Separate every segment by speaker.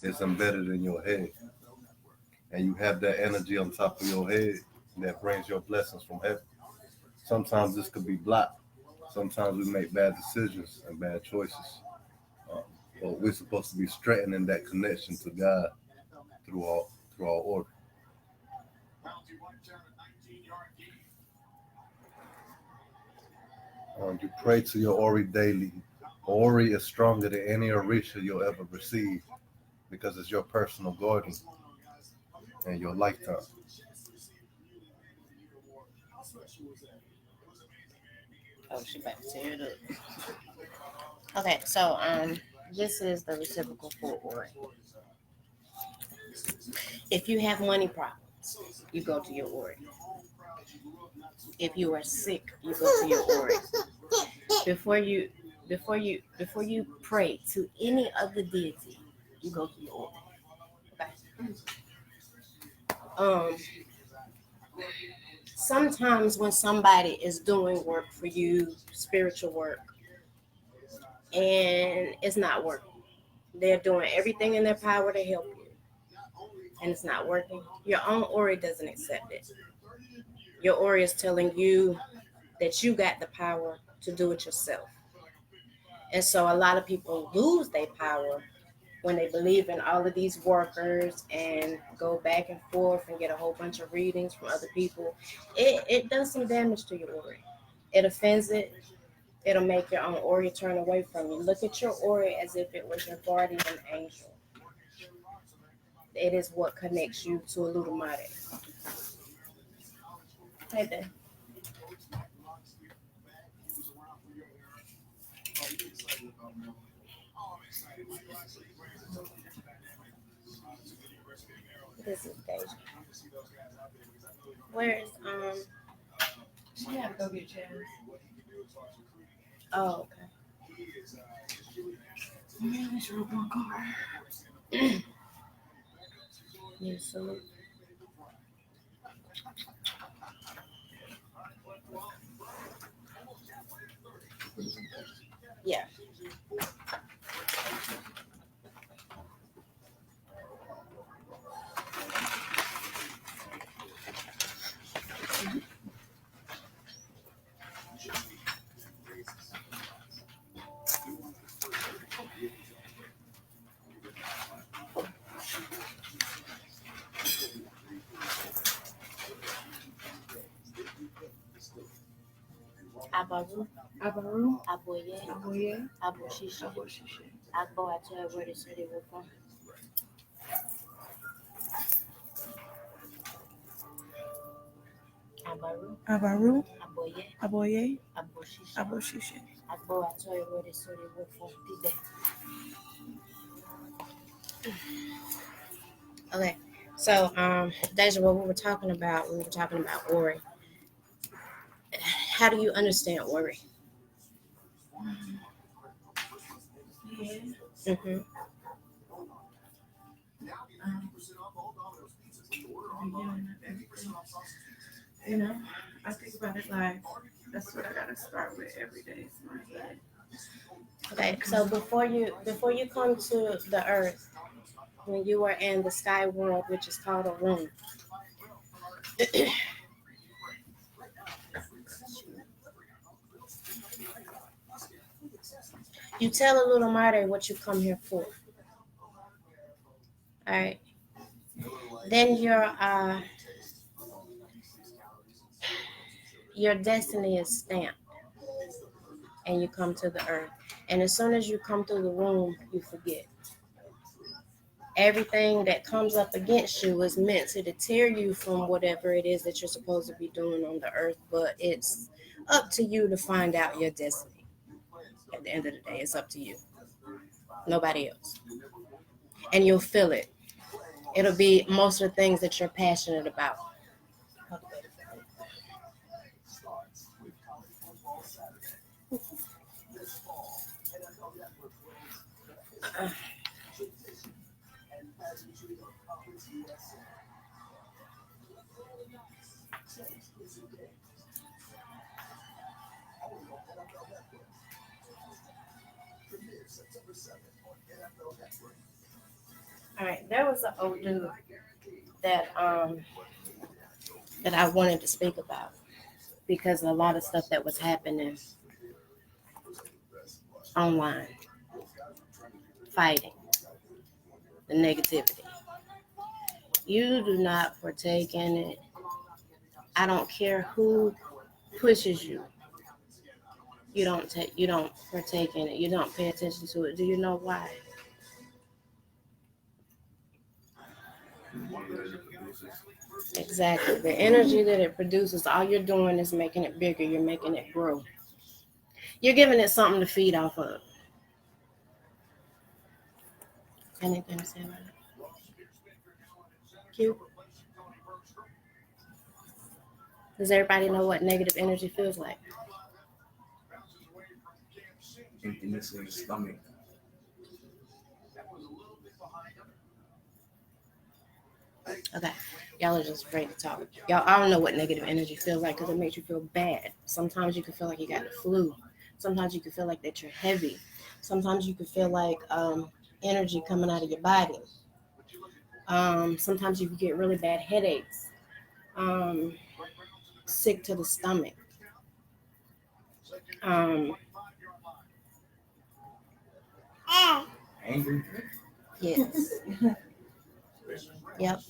Speaker 1: is embedded in your head, and you have that energy on top of your head that brings your blessings from heaven. Sometimes this could be blocked. Sometimes we make bad decisions and bad choices. Um, but we're supposed to be strengthening that connection to God through our order. You pray to your Ori daily. Ori is stronger than any Orisha you'll ever receive because it's your personal guardian and your lifetime.
Speaker 2: Oh, she about to tear it up. Okay, so this is the reciprocal for Ori. If you have money problems, you go to your Ori. If you are sick, you go to your Ori. Before you before you pray to any other deity, you go to your Ori. Okay. Um Sometimes when somebody is doing work for you, spiritual work, and it's not working, they're doing everything in their power to help you, and it's not working, your own Ori doesn't accept it. Your Ori is telling you that you got the power to do it yourself. And so a lot of people lose their power when they believe in all of these workers and go back and forth and get a whole bunch of readings from other people. It does some damage to your Ori. It offends it. It'll make your own Ori turn away from you. Look at your Ori as if it was your guardian angel. It is what connects you to a little mighty. Hey there. This is Deja. Where is
Speaker 3: She had to go get chairs.
Speaker 2: Oh, okay.
Speaker 3: Man, she broke my car.
Speaker 2: You salute. Yeah. Abaru,
Speaker 3: Abaru,
Speaker 2: Aboye,
Speaker 3: Aboye,
Speaker 2: Aboshishi,
Speaker 3: Aboshishe.
Speaker 2: Agbo Atoya, where they said they were from. Abaru,
Speaker 3: Abaru,
Speaker 2: Aboye,
Speaker 3: Aboye,
Speaker 2: Aboshishi,
Speaker 3: Aboshishe.
Speaker 2: Agbo Atoya, where they said they were from. Did they? Okay. So, Deja, what we were talking about Ori. How do you understand Ori?
Speaker 3: Yeah.
Speaker 2: Mm-hmm.
Speaker 3: Um, beginning of everything. You know, I think about it like that's what I gotta start with every day. Is my head.
Speaker 2: Okay. So before you come to the earth, when you were in the sky world, which is called a room, you tell a little martyr what you come here for. All right. Then your destiny is stamped, and you come to the earth. And as soon as you come through the room, you forget. Everything that comes up against you is meant to deter you from whatever it is that you're supposed to be doing on the earth. But it's up to you to find out your destiny. At the end of the day, it's up to you. Nobody else. And you'll feel it. It'll be most of the things that you're passionate about. All right, there was an old dude that that I wanted to speak about because of a lot of stuff that was happening online, fighting, the negativity. You do not partake in it. I don't care who pushes you. You don't partake in it. You don't pay attention to it. Do you know why? Exactly. The energy that it produces, all you're doing is making it bigger. You're making it grow. You're giving it something to feed off of. Anything to say about it? Cute. Does everybody know what negative energy feels like?
Speaker 4: Emptiness in the stomach.
Speaker 2: Okay. Y'all are just afraid to talk. Y'all, I don't know what negative energy feels like because it makes you feel bad. Sometimes you can feel like you got the flu. Sometimes you can feel like that you're heavy. Sometimes you can feel like energy coming out of your body. Sometimes you can get really bad headaches. Sick to the stomach.
Speaker 4: Angry.
Speaker 2: Yes. Yep.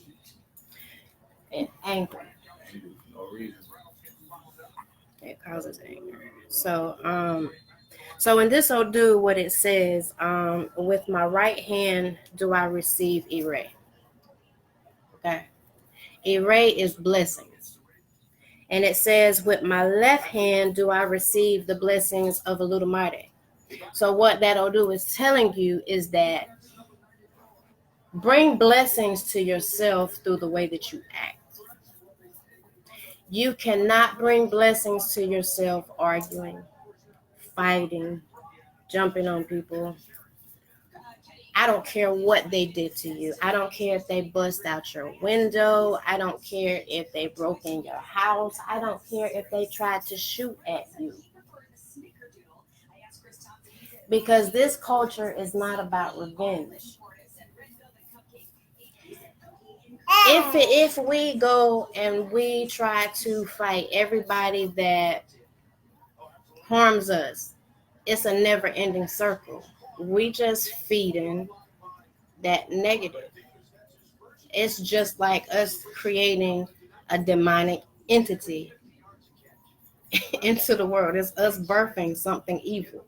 Speaker 2: And anger.
Speaker 4: Angry for no reason.
Speaker 2: It causes anger. So in this will do what it says, with my right hand do I receive Ire. Okay. Ire is blessings. And it says, with my left hand do I receive the blessings of Oludumare. So what that'll do is telling you is that bring blessings to yourself through the way that you act. You cannot bring blessings to yourself arguing, fighting, jumping on people. I don't care what they did to you. I don't care if they bust out your window. I don't care if they broke in your house. I don't care if they tried to shoot at you. Because this culture is not about revenge. If we go and we try to fight everybody that harms us, it's a never-ending circle. We just feeding that negative. It's just like us creating a demonic entity into the world. It's us birthing something evil.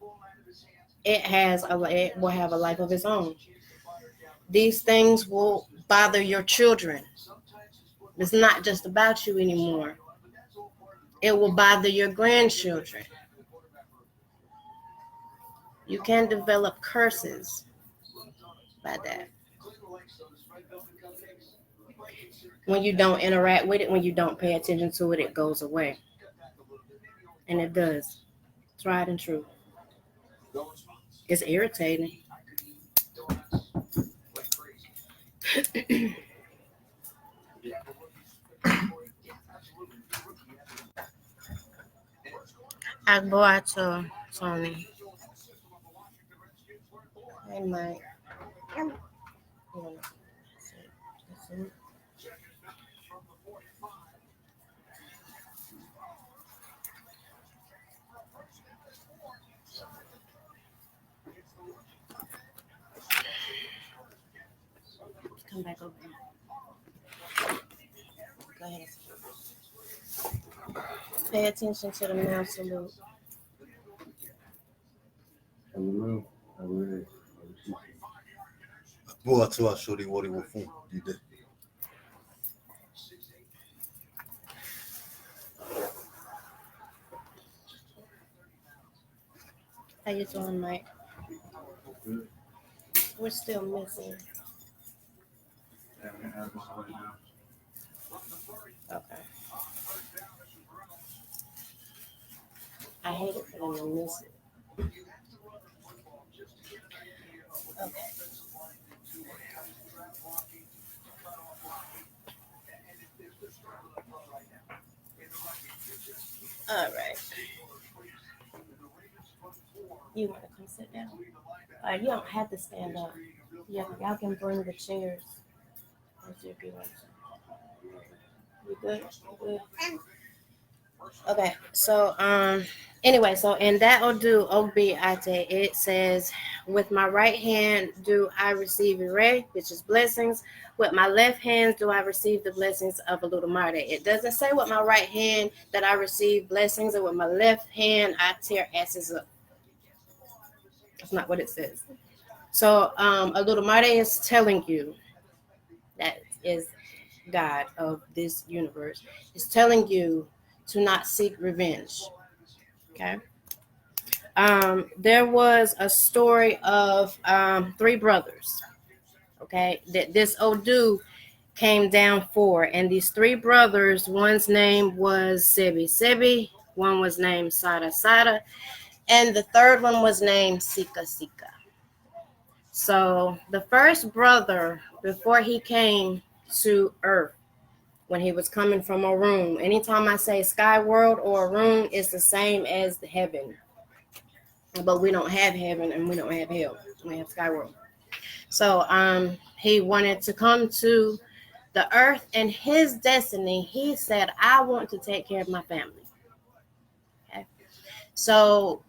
Speaker 2: It will have a life of its own. These things will bother your children. It's not just about you anymore. It will bother your grandchildren. You can develop curses by that. When you don't interact with it, when you don't pay attention to it, it goes away. And it does. Tried and true. It's irritating. I go out to Tony. Hey, Mike. Come back over here. Go ahead. Pay attention to the mouth salute.
Speaker 1: Boa tua shuri wori wofu dide.
Speaker 2: How you doing, Mike? We're still missing. Okay. I hate it for them to miss it. Okay. All right. You want to come sit down? You don't have to stand up. Yeah, y'all can bring the chairs. Let's see if you want to. You good? You good? Okay, so anyway, so in that Odu Ogbi it says, with my right hand do I receive Ire, which is blessings. With my left hand do I receive the blessings of Olodumare. It doesn't say with my right hand that I receive blessings, and with my left hand I tear asses up. That's not what it says. So Olodumare is telling you, that is God of this universe, is telling you to not seek revenge. Okay. There was a story of 3 brothers. Okay, that this Odu came down for, and these 3 brothers, one's name was Sebi, one was named Sada, and the third one was named Sika. So the first brother, before he came to Earth, when he was coming from a room, anytime I say sky world or a room, it's the same as the heaven. But we don't have heaven and we don't have hell. We have sky world. So he wanted to come to the earth, and his destiny, he said, I want to take care of my family. Okay. So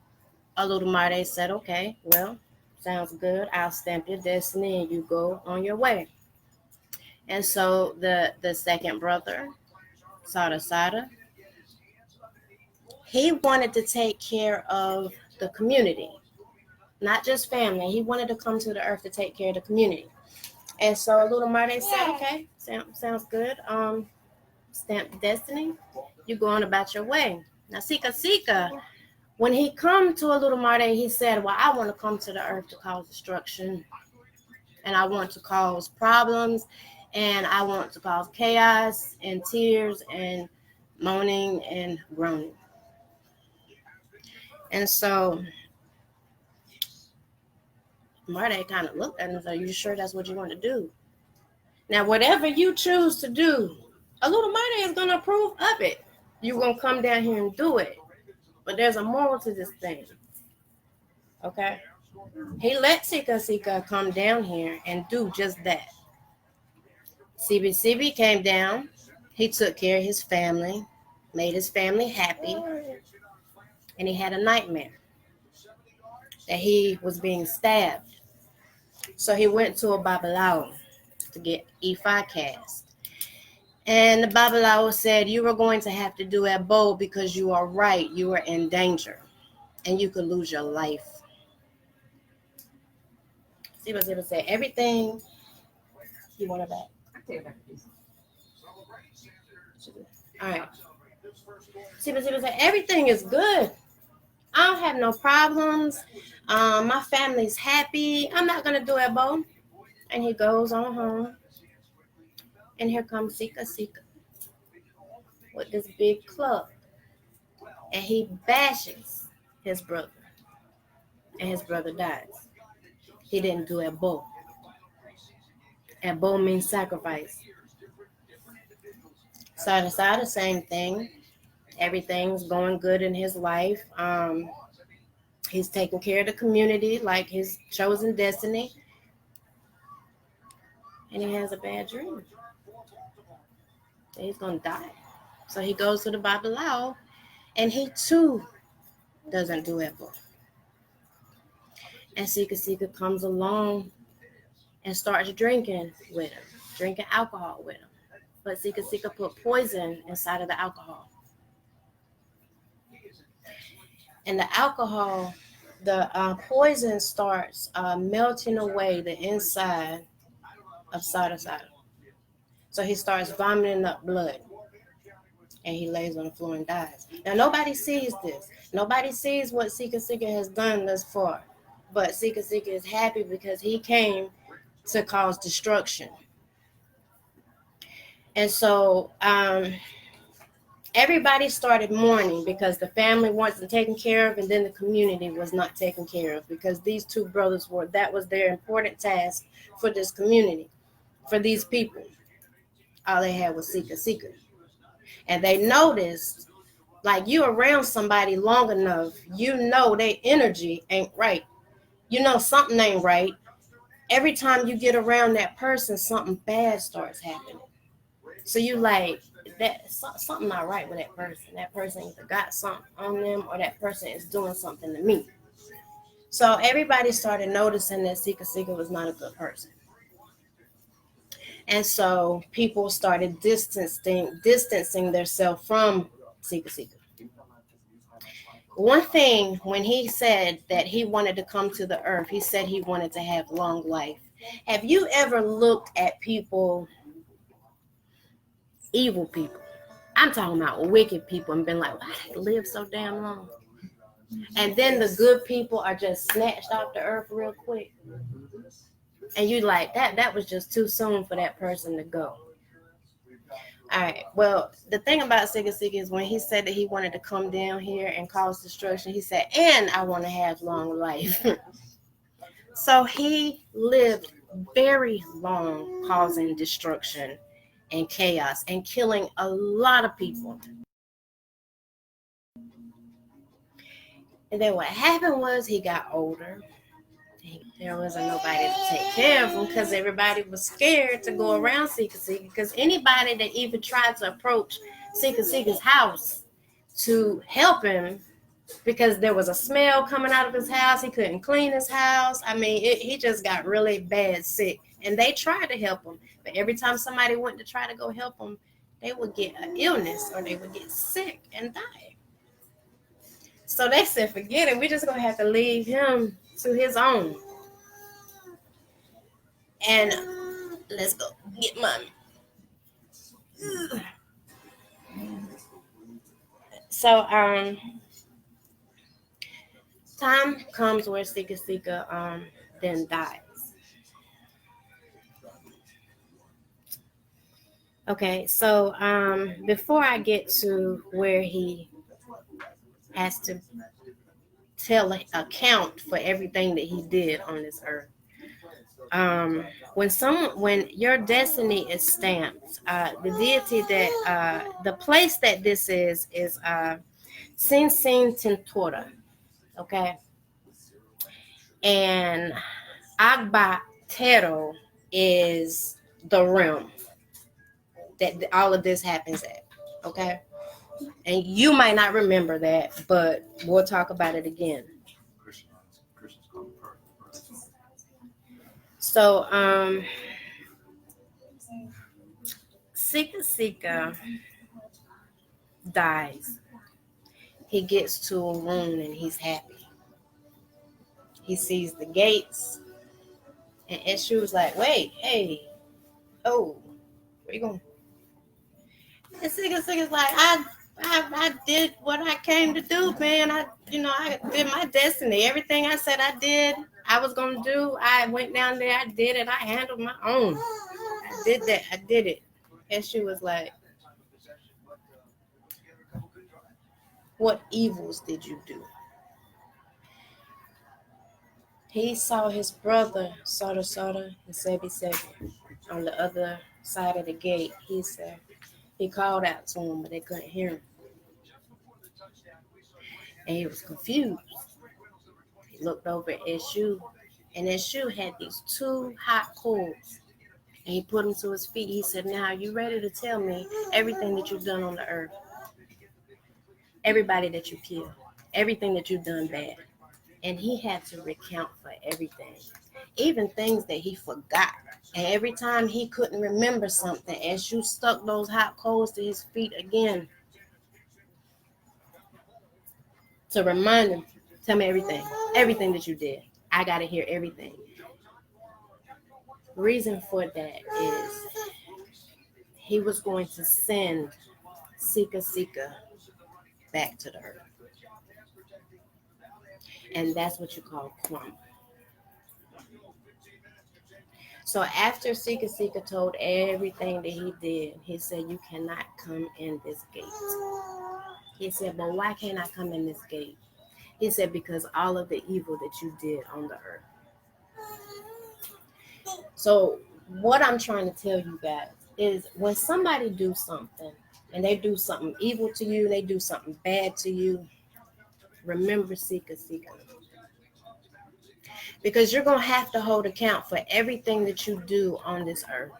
Speaker 2: Olodumare said, okay, well, sounds good. I'll stamp your destiny and you go on your way. And so the second brother, Sada, he wanted to take care of the community, not just family. He wanted to come to the earth to take care of the community. And so Olodumare said, okay, sounds good. Stamp destiny, you go on about your way. Now Sika, when he come to Olodumare, he said, well, I want to come to the earth to cause destruction, and I want to cause problems, and I want to cause chaos and tears and moaning and groaning. And so Marte kind of looked at him and said, are you sure that's what you want to do? Now, whatever you choose to do, Olodumare is going to approve of it. You're going to come down here and do it. But there's a moral to this thing. Okay? He let Sika come down here and do just that. Sibi came down. He took care of his family, made his family happy, and he had a nightmare that he was being stabbed. So he went to a Babalawo to get Ifa cast. And the Babalawo said, you are going to have to do Ebo because you are right. You are in danger and you could lose your life. Siba said, everything. You want it back?
Speaker 3: I'll take it back, please.
Speaker 2: All right. Siba said, everything is good. I don't have no problems. My family's happy. I'm not going to do Ebo. And he goes on home. And here comes Sika with this big club. And he bashes his brother. And his brother dies. He didn't do Ebo. Ebo means sacrifice. Sada, same thing. Everything's going good in his life. He's taking care of the community like his chosen destiny. And he has a bad dream. He's going to die. So he goes to the Babalawo, and he too doesn't do Ebo. And Sika comes along and starts drinking with him, drinking alcohol with him. But Sika put poison inside of the alcohol. And the alcohol, the poison starts melting away the inside of Sada. So he starts vomiting up blood. And he lays on the floor and dies. Now, nobody sees this. Nobody sees what Sika has done thus far. But Sika is happy because he came to cause destruction. And so everybody started mourning because the family wasn't taken care of, and then the community was not taken care of because these 2 brothers that was their important task for this community, for these people. All they had was Sika. And they noticed, like, you around somebody long enough, you know their energy ain't right. You know something ain't right. every time you get around that person, something bad starts happening. So you like that something not right with that person. That person either got something on them or that person is doing something to me. So everybody started noticing that Sika Sika was not a good person. And so people started distancing themselves from Sika Sika. One thing, when he said that he wanted to come to the earth, he said he wanted to have long life. Have you ever looked at people, evil people? I'm talking about wicked people, and been like, why they live so damn long? And then the good people are just snatched off the earth real quick. And you like, that was just too soon for that person to go. All right. Well, the thing about Sika Sika is when he said that he wanted to come down here and cause destruction, he said, and I want to have long life. So he lived very long, causing destruction and chaos and killing a lot of people. And then what happened was he got older. There wasn't nobody to take care of him because everybody was scared to go around Sika Sika, because anybody that even tried to approach Sika Sika's house to help him, because there was a smell coming out of his house, he couldn't clean his house. I mean, he just got really bad sick, and they tried to help him, but every time somebody went to try to go help him, they would get an illness or they would get sick and die. So they said, forget it, we're just gonna have to leave him to his own. And let's go get mommy. So time comes where Sika Sika then dies. Okay, so before I get to where he has to account for everything that he did on this earth. When your destiny is stamped, the deity that the place that this is Sin Sin Tintora, okay, and Agba Tero is the realm that all of this happens at, okay. And you might not remember that, but we'll talk about it again. So, Sika Sika dies. He gets to a room and he's happy. He sees the gates, and Eshu was like, "Wait, hey, oh, where you going?" And Sika Sika's like, I did what I came to do, man. I did my destiny. Everything I said I did, I was gonna do. I went down there, I did it. I handled my own. I did that. I did it. And she was like, what evils did you do? He saw his brother, Soda Soda, and Sebi Sebi, on the other side of the gate. He called out to him, but they couldn't hear him. And he was confused. He looked over at Eshu, and Eshu had these 2 hot coals. And he put them to his feet. He said, now, you ready to tell me everything that you've done on the earth? Everybody that you killed. Everything that you've done bad. And he had to recount for everything. Even things that he forgot. And every time he couldn't remember something, Eshu stuck those hot coals to his feet again. To remind him, tell me everything that you did. I got to hear everything. Reason for that is he was going to send Sika Sika back to the earth. And that's what you call karma. So after Sika Sika told everything that he did, he said, you cannot come in this gate. He said, but why can't I come in this gate? He said, because all of the evil that you did on the earth. So what I'm trying to tell you guys is when somebody do something and they do something evil to you, they do something bad to you, remember Sika Sika. because you're going to have to hold account for everything that you do on this earth.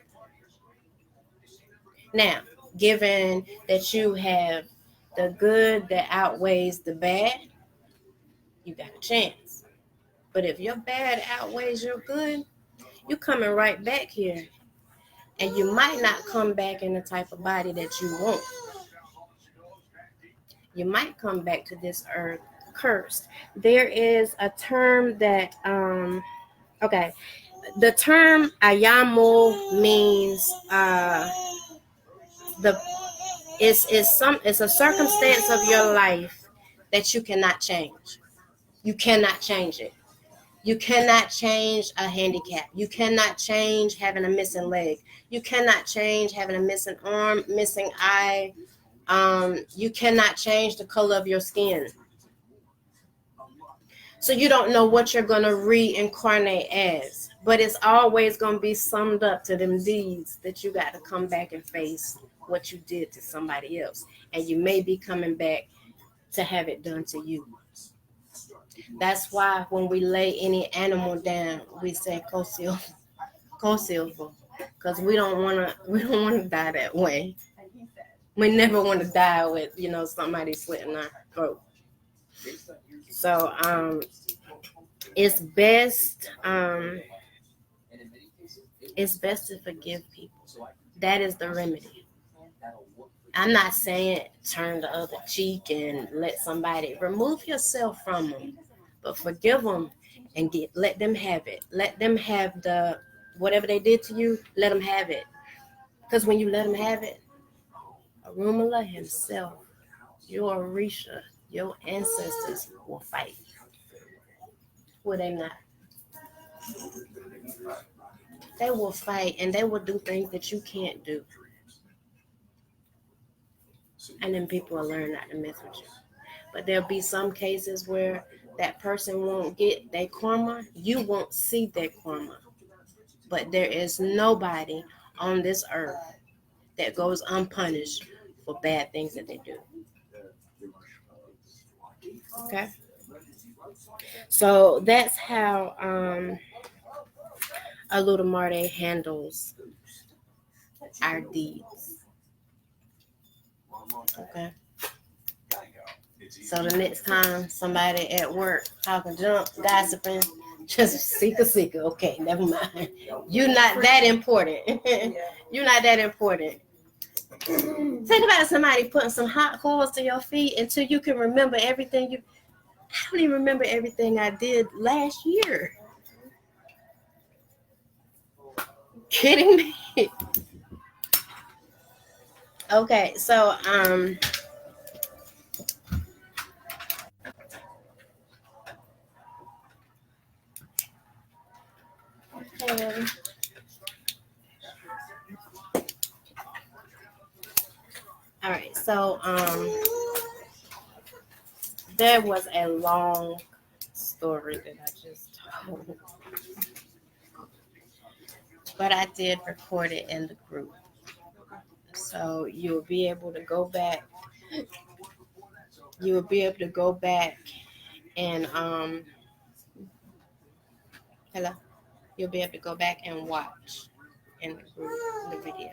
Speaker 2: Now, given that you have the good that outweighs the bad, you got a chance. But if your bad outweighs your good, you're coming right back here. And you might not come back in the type of body that you want. You might come back to this earth cursed. There is a term that, okay, the term ayamo means it's a circumstance of your life that you cannot change. You cannot change it. You cannot change a handicap. You cannot change having a missing leg. You cannot change having a missing arm, missing eye. You cannot change the color of your skin. So you don't know what you're going to reincarnate as. But it's always going to be summed up to them deeds that you got to come back and face what you did to somebody else. And you may be coming back to have it done to you. That's why when we lay any animal down, we say Kosilva, because we don't want to die that way. We never want to die with somebody slitting our throat. So it's best to forgive people. That is the remedy. I'm not saying turn the other cheek and let somebody remove yourself from them, but forgive them and let them have it. Let them have the whatever they did to you. Let them have it, because when you let them have it, Orunmila himself, your Orisha, your ancestors will fight. Will they not? They will fight, and they will do things that you can't do. And then people will learn not to mess with you. But there'll be some cases where that person won't get their karma. You won't see their karma. But there is nobody on this earth that goes unpunished for bad things that they do. Okay? So that's how Olodumare handles our deeds. Okay. So the next time somebody at work talking junk, gossiping, just seeker. Okay, never mind. You're not that important. You're not that important. Think about somebody putting some hot coals to your feet until you can remember everything I don't even remember everything I did last year. Kidding me? Okay, so all right, so there was a long story that I just told, but I did record it in the group, so you'll be able to go back. You will be able to go back and hello. You'll be able to go back and watch in the group the video.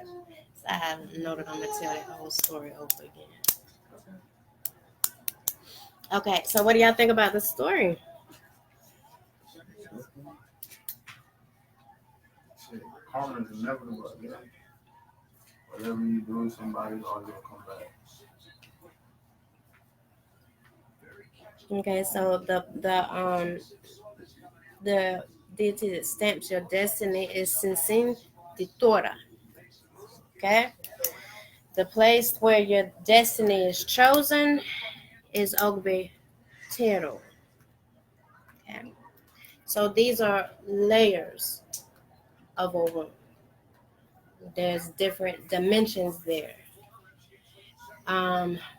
Speaker 2: So I know that I'm gonna tell that whole story over again. Okay, so what do y'all think about the story?
Speaker 4: Karma is inevitable. Whatever you do, somebody's always gonna come back.
Speaker 2: Okay, so the deity that stamps your destiny is Sinsin Titora. Okay? The place where your destiny is chosen is Ogbe Tero. Okay? So these are layers of Ogbe. There's different dimensions there.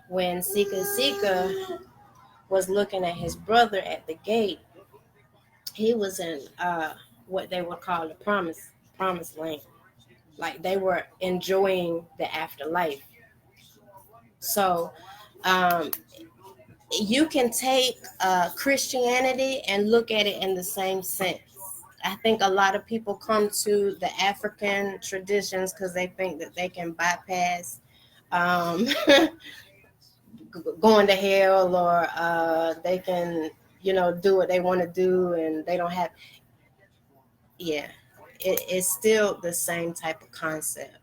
Speaker 2: When Sika was looking at his brother at the gate, he was in what they would call the promised land. Like they were enjoying the afterlife. So you can take Christianity and look at it in the same sense. I think a lot of people come to the African traditions because they think that they can bypass um, going to hell, or they can, do what they want to do, and they don't have. Yeah, it's still the same type of concept.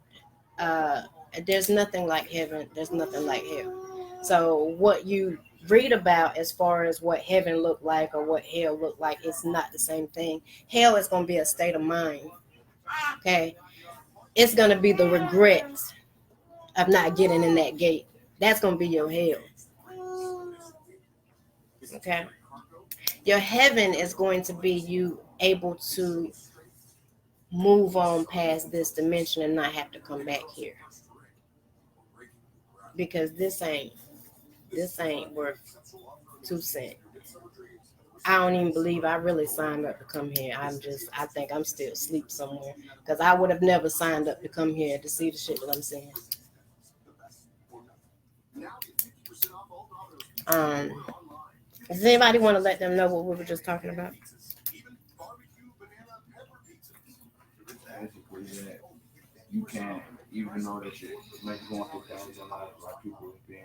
Speaker 2: Uh, there's nothing like heaven. There's nothing like hell. So what you read about as far as what heaven looked like or what hell looked like, it's not the same thing. Hell is going to be a state of mind. Okay, it's going to be the regret of not getting in that gate. That's going to be your hell. Okay, your heaven is going to be you able to move on past this dimension and not have to come back here, because this ain't worth 2 cents. I don't even believe I really signed up to come here. I think I'm still asleep somewhere, because I would have never signed up to come here to see the shit that I'm seeing. Does anybody want to let them know what we were just talking about?
Speaker 4: Basically, that you can't, even though that you're maybe going through things in life, like people being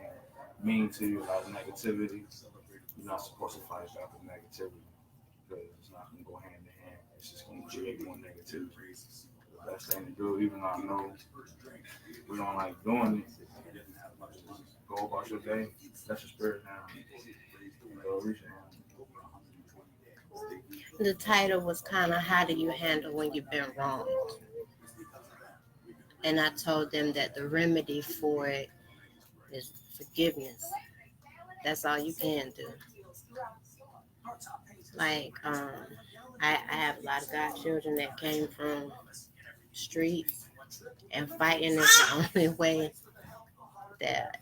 Speaker 4: mean to you, like negativity, you're not supposed to fight back with negativity, because it's not going to go hand in hand. It's just going to create more negativity. The best thing to do, even though I know we don't like doing it, just go about your day, let your spirit down, and go reach it.
Speaker 2: The title was kind of how do you handle when you've been wronged? And I told them that the remedy for it is forgiveness. That's all you can do. Like, I have a lot of godchildren that came from streets, and fighting is the only way that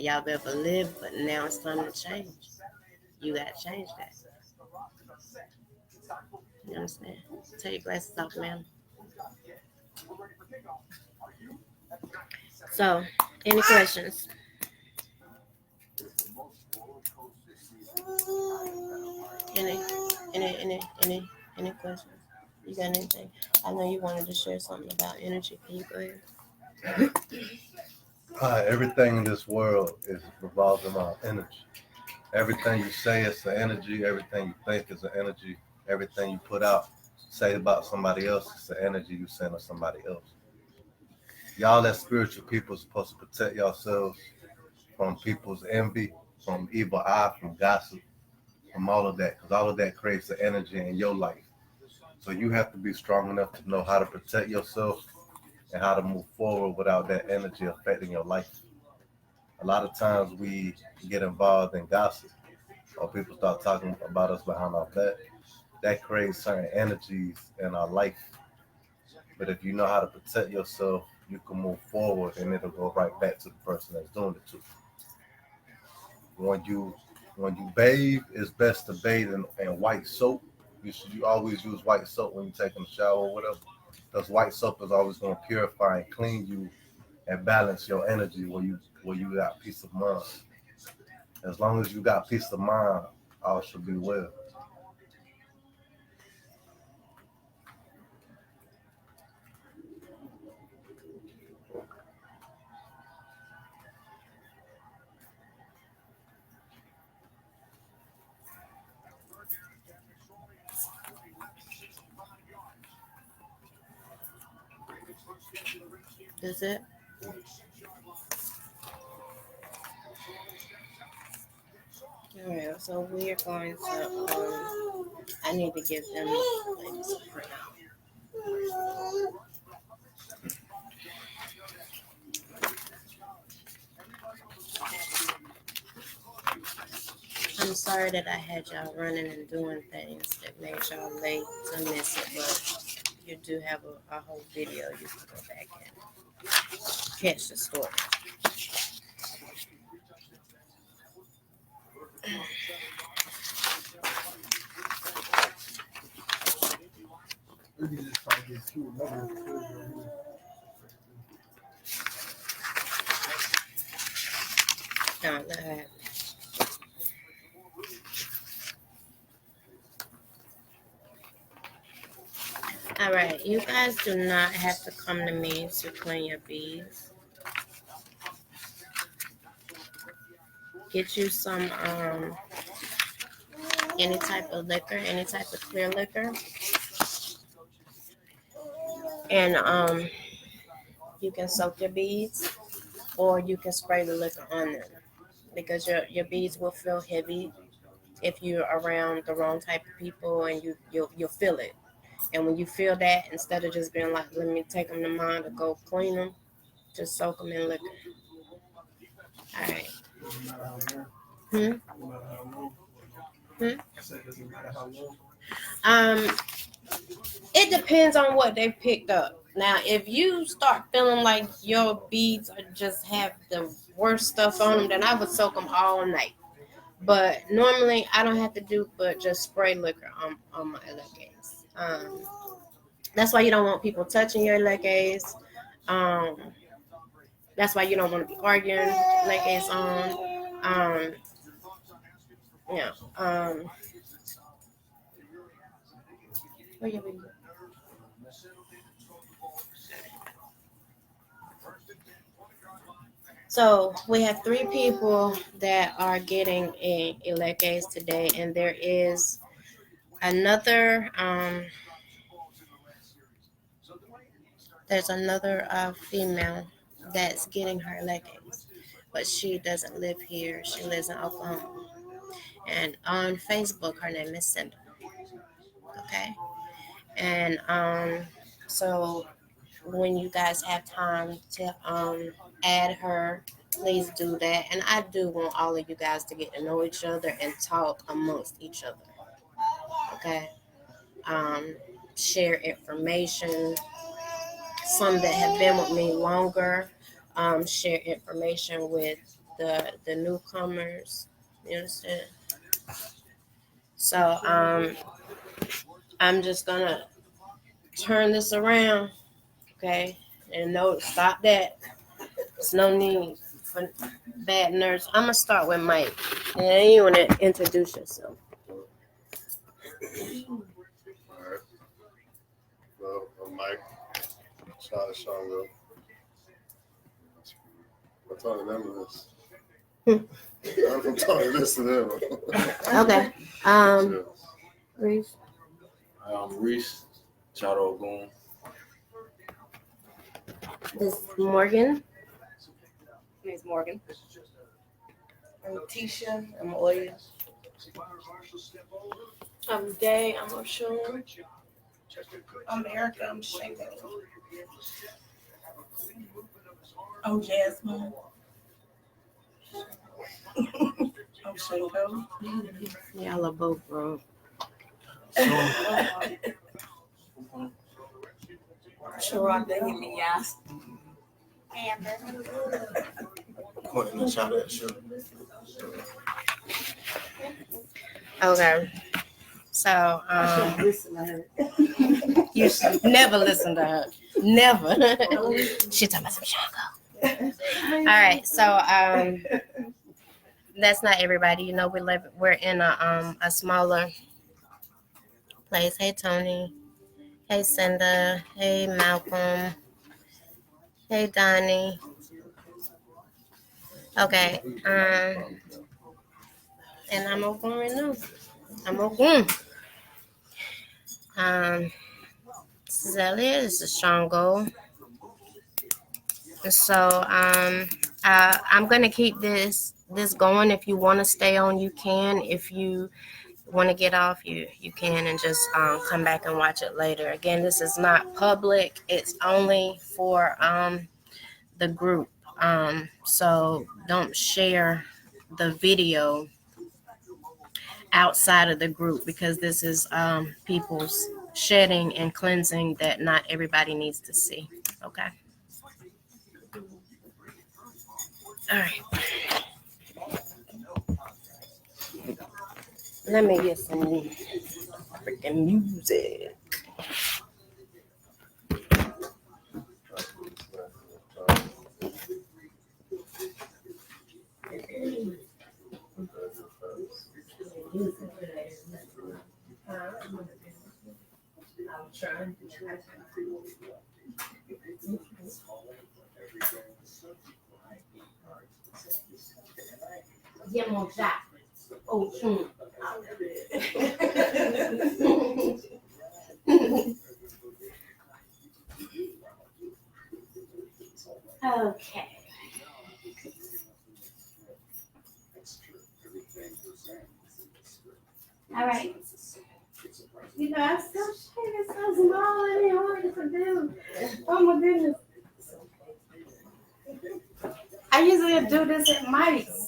Speaker 2: y'all ever lived. But now it's time to change. You got to change that. You understand? Take your glasses off, ma'am. So, any questions? Any questions? You got anything? I know you wanted to share something about energy. Can you go ahead?
Speaker 1: Everything in this world is revolving around energy. Everything you say is an energy. Everything you think is an energy. Everything you put out, say about somebody else, is the energy you send to somebody else. Y'all as spiritual people are supposed to protect yourselves from people's envy, from evil eye, from gossip, from all of that, because all of that creates the energy in your life. So you have to be strong enough to know how to protect yourself and how to move forward without that energy affecting your life. A lot of times we get involved in gossip, or people start talking about us behind our back. That creates certain energies in our life. But if you know how to protect yourself, you can move forward and it'll go right back to the person that's doing it to you. When you bathe, it's best to bathe in white soap. You always use white soap when you're taking a shower or whatever. Because white soap is always going to purify and clean you and balance your energy where you got peace of mind. As long as you got peace of mind, all should be well.
Speaker 2: That's it? Alright, so we're going to, I need to give them like some printout. I'm sorry that I had y'all running and doing things that made y'all late to miss it, but you do have a whole video you can go back and catch the story. No, let her have it. All right, you guys do not have to come to me to clean your beads. Get you some any type of liquor, any type of clear liquor, and you can soak your beads, or you can spray the liquor on them because your beads will feel heavy if you're around the wrong type of people, and you'll feel it. And when you feel that, instead of just being like, let me take them to mine to go clean them, just soak them in liquor. All right. It depends on what they picked up. Now, if you start feeling like your beads are just have the worst stuff on them, then I would soak them all night. But normally, I don't have to do but just spray liquor on my leggings. That's why you don't want people touching your leggings. That's why you don't want to be arguing leggings on. Yeah. Where you be? So we have 3 people that are getting a leggings today, and there is another there's another female that's getting her leggings, but she doesn't live here. She lives in Oklahoma, and on Facebook her name is Cinda. Okay, and so when you guys have time to add her, please do that. And I do want all of you guys to get to know each other and talk amongst each other. Okay, share information. Some that have been with me longer, share information with the newcomers. You understand? So I'm just gonna turn this around, okay? And no, stop that. There's no need for bad nerves. I'm gonna start with Mike, and you wanna introduce yourself.
Speaker 1: All right. Well, I'm Mike. Charlie Shango. I'm talking to them this. I'm talking this to them.
Speaker 2: Okay. Reese.
Speaker 4: Reese, Chado Ogun.
Speaker 2: This Morgan.
Speaker 5: My name's Morgan. I'm Tisha. I'm Oya.
Speaker 2: I'm Day. I'm Oshun.
Speaker 3: I'm Erica. I'm Shango. I'm Jasmine. I'm Shango.
Speaker 2: Y'all are both wrong.
Speaker 5: Sharonda hit me, yes.
Speaker 1: Pointing the shot at you.
Speaker 2: Okay. So you should never listen to her. Never. She talking about some Shango. All right. So that's not everybody. You know, we're in a smaller place. Hey Tony. Hey Cinda. Hey Malcolm. Hey Donnie. Okay. And I'm Ogun right now. I'm Ogun. This is Elliot. This is Shango. So I'm gonna keep this going. If you want to stay on, you can. If you want to get off, you can, and just come back and watch it later. Again, this is not public. It's only for the group. So don't share the video outside of the group, because this is people's shedding and cleansing that not everybody needs to see. Okay. All right. Let me get some freaking music.
Speaker 3: Trying.
Speaker 2: Yeah, mon Jack. Oh, Okay. All right. You know, I'm so sure it's so small and hard to do. Oh my goodness. I usually do this at Mike's.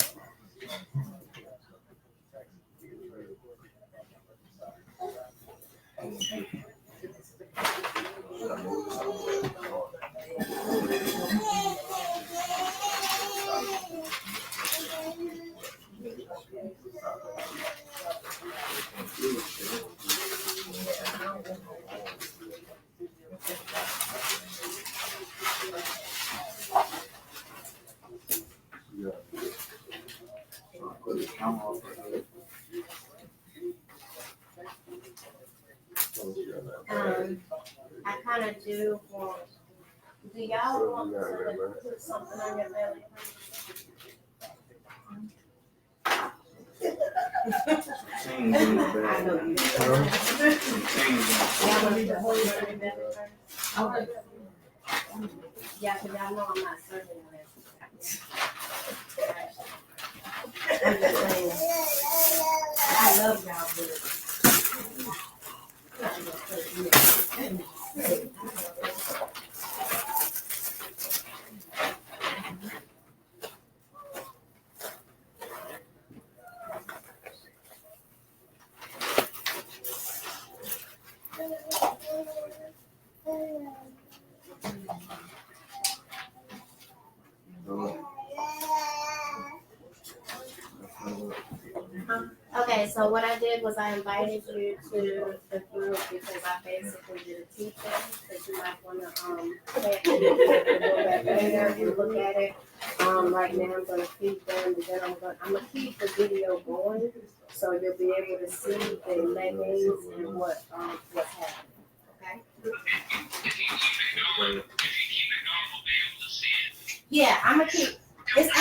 Speaker 2: I kind of do want. Do y'all want to put something on your belly?
Speaker 4: Change in the
Speaker 2: I
Speaker 4: bag.
Speaker 2: know you.
Speaker 4: Some change
Speaker 2: Y'all want me to hold it on your belly first? Okay. Yeah, because y'all know I'm not serving this. I'm just saying. I love y'all, Okay, so what I did was I invited you to the group because I basically did a teaching that you might want to go back later and look at it. Right now I'm going to keep them, and then I'm gonna keep the video going, so you'll be able to see the leggings and what's happening. Okay. Yeah, I'm gonna keep. It's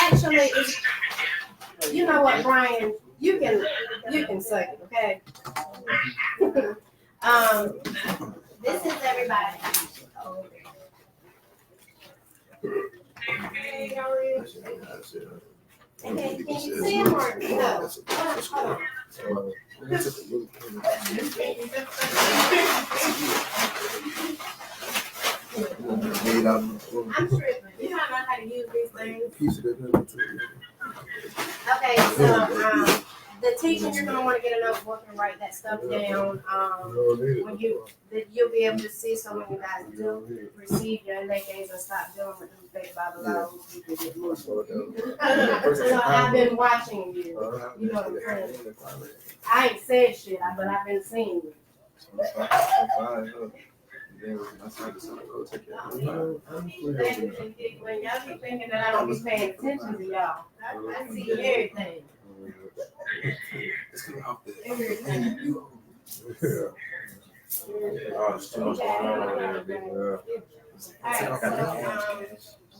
Speaker 2: you know what, Brian. You can suck it, okay? This is everybody. Hey, how are you? Okay, can you see him or no? Hold on. I'm tripping. You don't know how to use these things. Okay, so the teacher, you're gonna want to get a notebook and write that stuff down. When you'll be able to see. So when you guys do receive your leggings and stop doing with them fake Bible you can get more. So I've been watching you. You know what I'm saying? I ain't said shit, but I've been seeing you. When y'all be thinking that I don't be paying attention to y'all, I see everything. Everything. Alright, so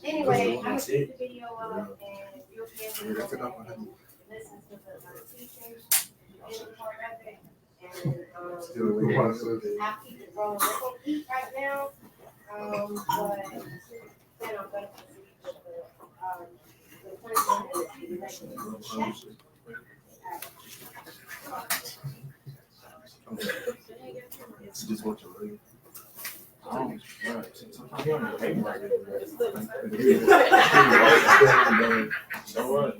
Speaker 2: anyway, I'm gonna keep the video up and you'll be able to listen to the teachers and part of it. And I'll keep it rolling. We're gonna eat right now, but then I'm gonna
Speaker 4: Just what you're reading. Oh, right. Sometimes you don't even write it. Don't worry.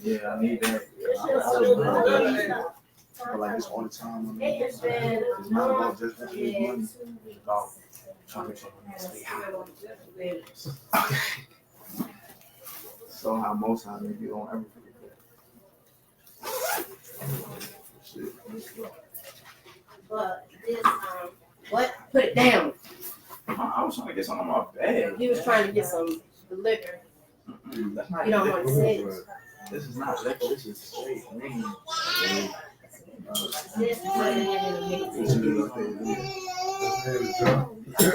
Speaker 4: Yeah, I need that. I like this all the time.
Speaker 2: It has been
Speaker 4: It's not about just making money. It's about trying to stay high. So how most times you don't ever forget that.
Speaker 2: But this, what? Put it down.
Speaker 4: I was trying to get something on my bag.
Speaker 2: He was trying to get some liquor.
Speaker 4: That's not
Speaker 2: You don't want to say it.
Speaker 4: This is not liquor. This is straight green.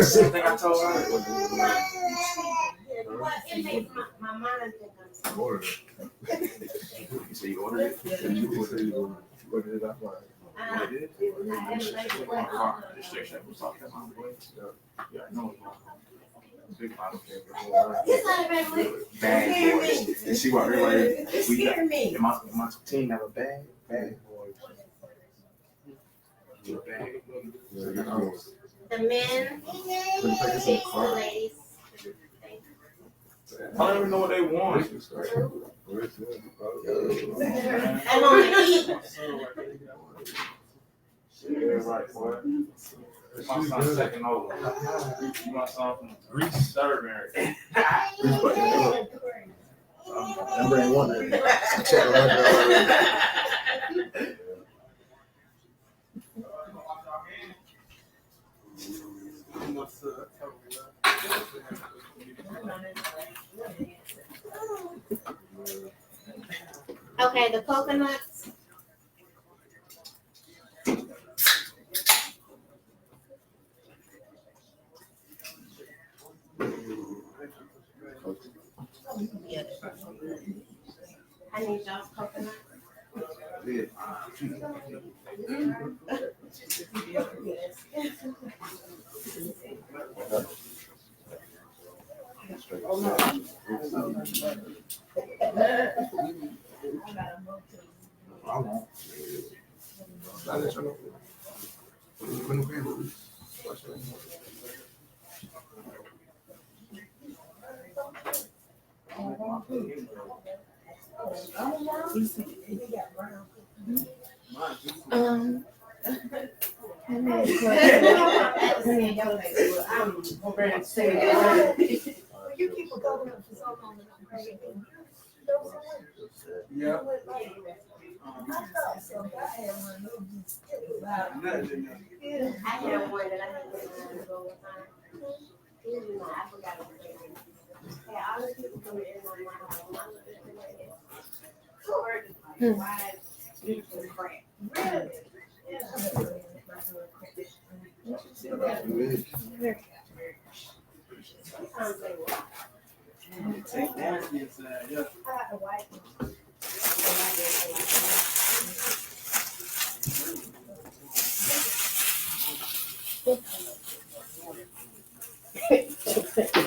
Speaker 4: Same thing I told her.
Speaker 2: It makes my mind think I'm
Speaker 6: Order.
Speaker 4: You say you ordered it?
Speaker 6: Ordered it offline.
Speaker 4: I did. Just check that was off that line. Yeah, I know. Big bottle. Bad boys. And she walked everybody. We got in my team have a bad boys. Bad.
Speaker 2: the men fix the ladies.
Speaker 4: I don't even know what they want.
Speaker 2: I want to eat.
Speaker 4: Yeah, right, boy. My son's second over. My son from Greece, third marriage.
Speaker 6: Number ain't one. Check it
Speaker 2: Okay, the coconuts. I need y'all's coconut.
Speaker 6: I won't.
Speaker 5: You keep a coconut for so long.
Speaker 4: Yeah.
Speaker 2: I had one that I had to go with mine. I forgot to bring it. Yeah, all the people come in on my house. Why is it crap? Sometimes they will.
Speaker 7: Take that inside, yeah.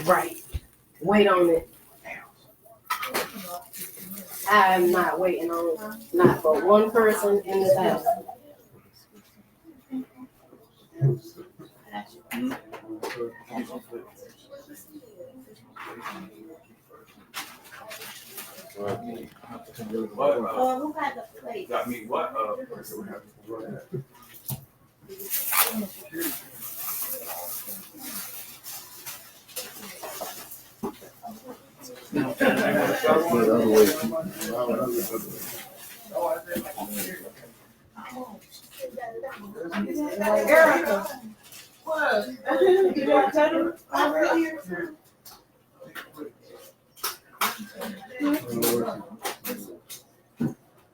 Speaker 2: Right. Wait on it. I'm not waiting on not but one person in this house.
Speaker 4: What?
Speaker 2: Who got the plate?
Speaker 4: Got me what?
Speaker 3: Erica, what? You got cutter already here?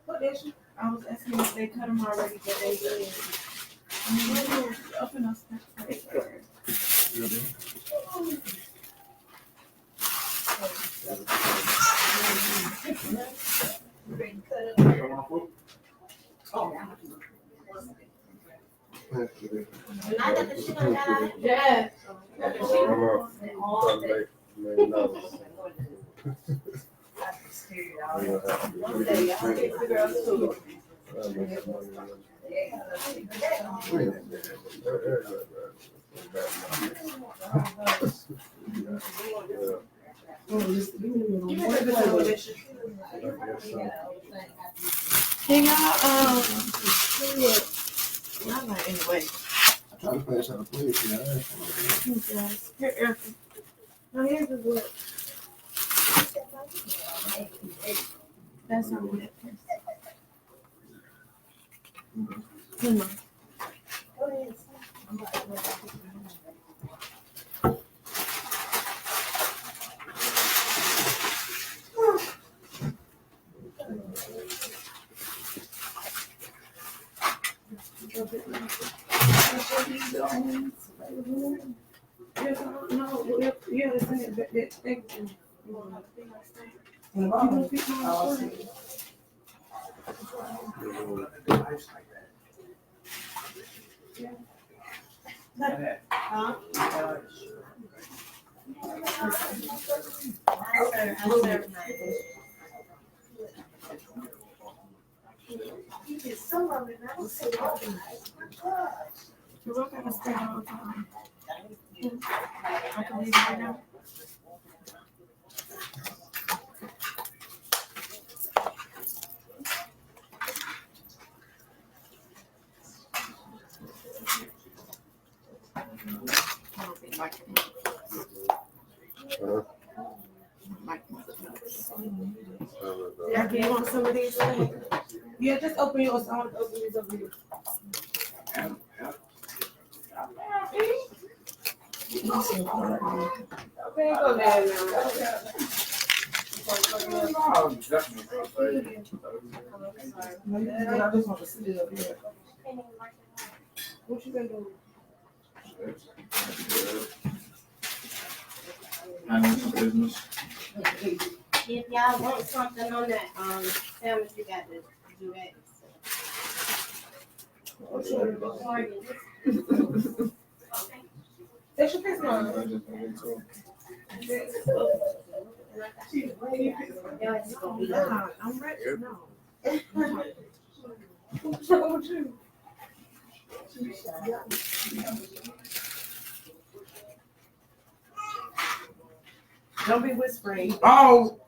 Speaker 3: What is it? I was asking if they cut them already, but they did. Open us.
Speaker 2: And I got the shit on that.
Speaker 3: Yeah. Can y'all, anyway.
Speaker 6: I'm trying to finish on the plate, you know.
Speaker 3: Here, Erica. Now here's the wood. That's not what it is. Come on. Yes, no, yeah, it's in it, that thing.
Speaker 8: In the bottom. Oh, I see.
Speaker 5: Huh? Some of it, I don't see all of it.
Speaker 3: You're welcome to stay all the time. I can leave right now. I don't think Mike can. Mike wants it. Yeah, do you want some of these? Yeah, just open yours. I want to open these over here. Okay, go there now. I just want to sit it up here. What you gonna do?
Speaker 4: Handling business.
Speaker 2: If y'all want something on that, sandwich, you got to do that.
Speaker 3: That's your fist, Mom. I'm ready. No. What's wrong with you? Don't be whispering.
Speaker 8: Oh,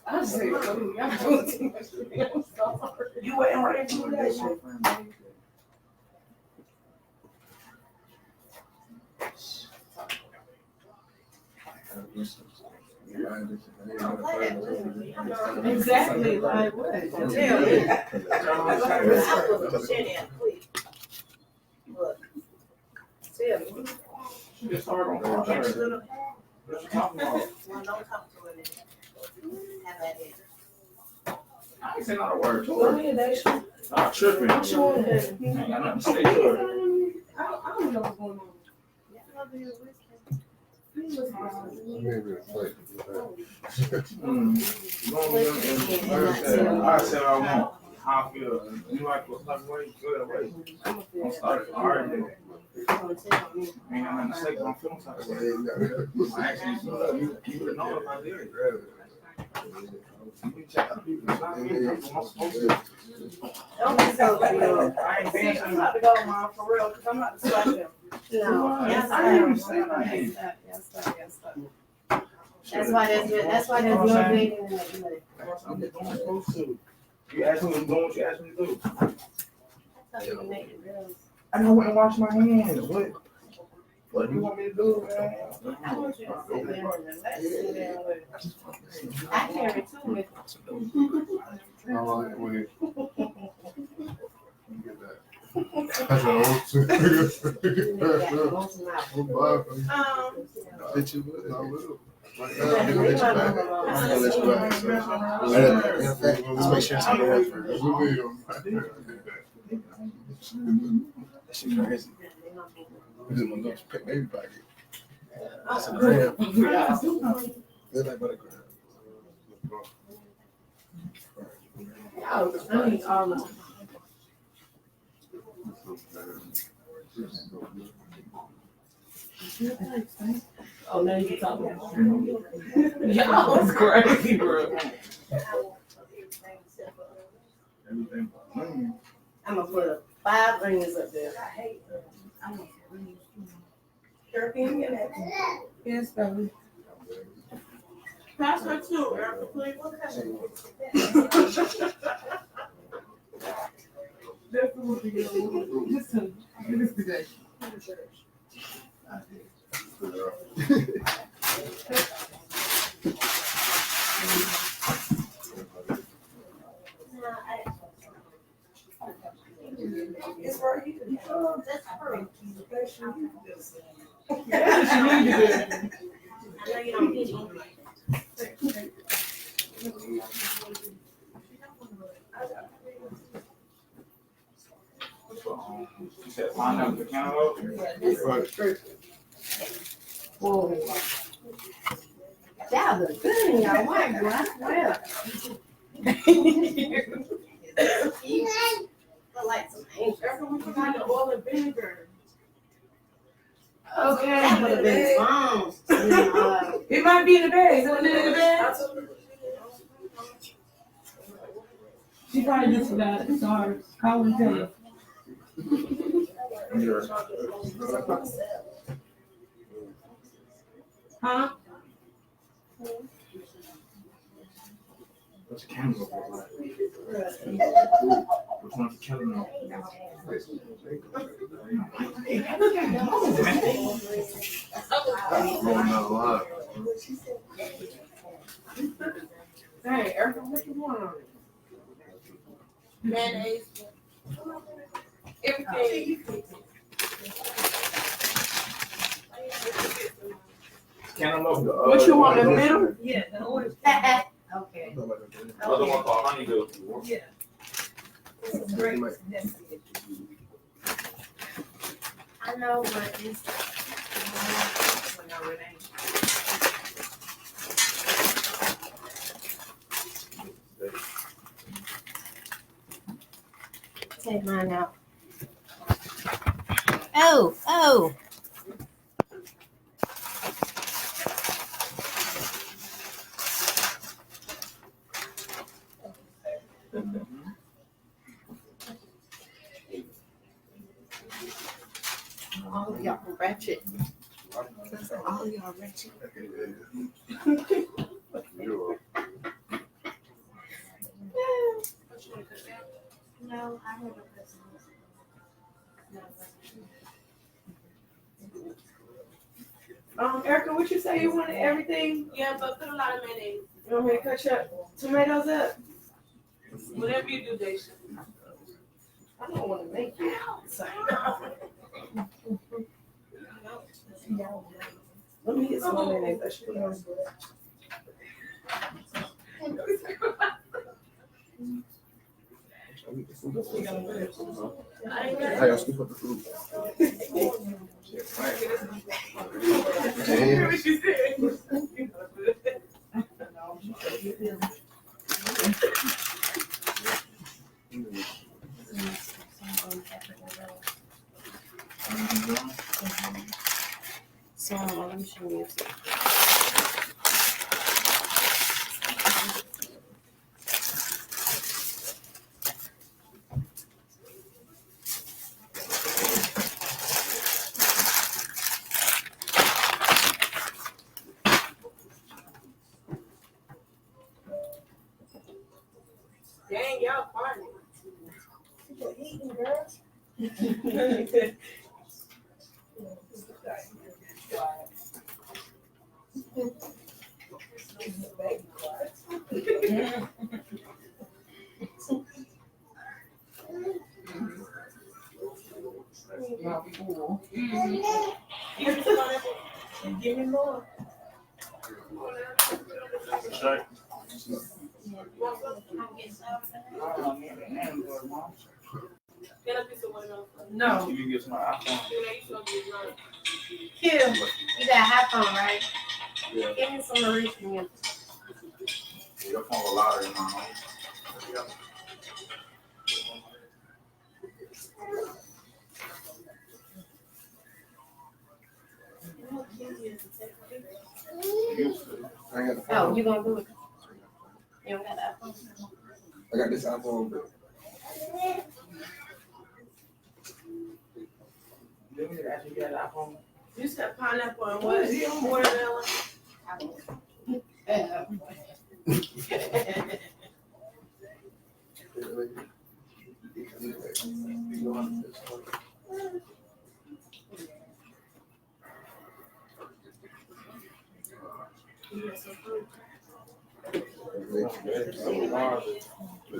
Speaker 3: I'm serious. I'm doing too much for me. I'm sorry.
Speaker 8: you waiting right for that shit.
Speaker 3: Exactly. Like what? Tell me. Tell me.
Speaker 8: It's hard on her. What you talking about? I ain't saying not a word to
Speaker 3: Go
Speaker 8: her.
Speaker 3: ahead, Daisha.
Speaker 8: Not tripping.
Speaker 3: What you want to do?
Speaker 8: I ain't got nothing to say to her.
Speaker 3: I don't know what's going on.
Speaker 4: I said I want how I feel. You like what type of way? Feel that way. I'm starting arguing. Ain't got nothing to say, but I'm feeling type of way. I actually, you would have known if I did. You can check out people. It's not me. That's what I'm supposed to do.
Speaker 3: Don't be so
Speaker 4: I ain't being
Speaker 3: I'm about to go, Mom, for real, because I'm about to slap them.
Speaker 2: No,
Speaker 3: Yes,
Speaker 4: I
Speaker 3: I
Speaker 4: didn't
Speaker 3: am.
Speaker 4: even say nothing.
Speaker 3: Yes, sir.
Speaker 2: that's why there's no dating in that money.
Speaker 4: I'm just doing what I'm supposed to. You asked me to do what you asked me to do.
Speaker 2: That's how you make it real.
Speaker 4: I know when to wash my hands. What do you want me to do, man?
Speaker 3: I want you to sit there and relax and then with.
Speaker 2: I carry two with
Speaker 6: All right, wait. Get that. That's an old shit. Hit you with it. I will. Right now, I'm gonna let you back. I'm gonna let you back. So, let's make sure it's on the right first. That shit crazy. We just want to pick baby back. That's a gram. They're like about a gram.
Speaker 3: I need all of them. Oh, now you can talk about it. Y'all was crazy, bro.
Speaker 4: Everything.
Speaker 2: I'm gonna put 5 rings up there.
Speaker 3: Yes, baby. Pass her too, Erica, please. That's the one to get. Listen, give us the day. It's right here.
Speaker 2: That's free.
Speaker 3: That's what you need to do.
Speaker 2: I know you don't get it.
Speaker 4: She said, Pineapple cantaloupe.
Speaker 3: Whoa. That was good in your white boy, I swear.
Speaker 2: I like some angel.
Speaker 3: After we forgot the oil and vinegar. Okay.
Speaker 2: That would have been bomb.
Speaker 3: It might be in the bag. Is it in the bag? She probably just forgot it. Sorry. Call and tell her. Huh?
Speaker 4: What's cantaloupe look like? Which one's cantaloupe?
Speaker 3: Hey, Erica, what you want on it?
Speaker 2: Mayonnaise.
Speaker 3: Everything.
Speaker 4: Cantaloupe.
Speaker 3: What you want in the middle?
Speaker 5: Yeah, the orange.
Speaker 2: Okay.
Speaker 4: Another one called honeydew.
Speaker 5: Yeah. This is great. That's it.
Speaker 2: I know, but it's. Take mine out. Oh. All of y'all ratchet. All of y'all ratchet. No, I haven't.
Speaker 3: Erica, what you say? You wanted everything?
Speaker 5: Yeah, but put a lot of mayonnaise.
Speaker 3: You want me to cut your tomatoes up?
Speaker 5: Whatever you do, Daisha.
Speaker 3: I don't want to make it. Let me get some mayonnaise. I should put it on.
Speaker 6: How y'all scoop up the food?
Speaker 2: So let me show you.
Speaker 5: Dang, y'all party.
Speaker 3: Give me more.
Speaker 5: Get a piece of watermelon.
Speaker 3: No.
Speaker 4: You can get some iPhone.
Speaker 3: Kim.
Speaker 2: You got iPhone, right?
Speaker 4: Yeah.
Speaker 2: Give me some Maurice.
Speaker 4: Your phone will louder than mine.
Speaker 6: I ain't got the
Speaker 2: Oh,
Speaker 6: phone.
Speaker 2: you gonna do it? You don't got that phone?
Speaker 6: I got this iPhone, but
Speaker 3: You said pineapple and what? Watermelon.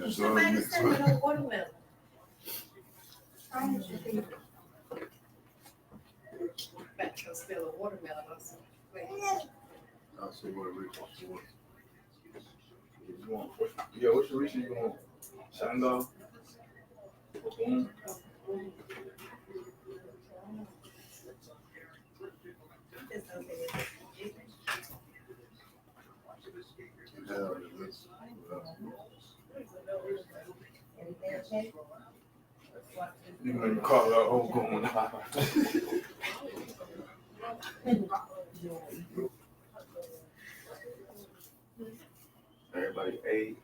Speaker 2: Somebody send me no watermelon. Bet you'll steal a watermelon or something.
Speaker 6: I'll see what it is.
Speaker 4: Yeah, what's your reason you want? Sando?
Speaker 6: You know, you call it a whole going on. Everybody ate.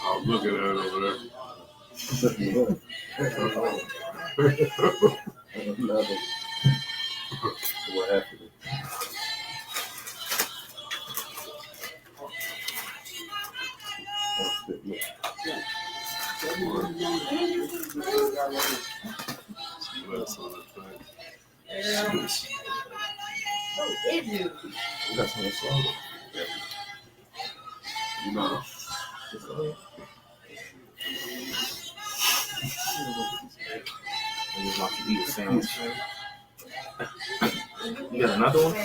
Speaker 6: I'm looking at it over there.
Speaker 1: What happened?
Speaker 6: That's what it's all. You know.
Speaker 4: And just watch you eat a sandwich. You got another one?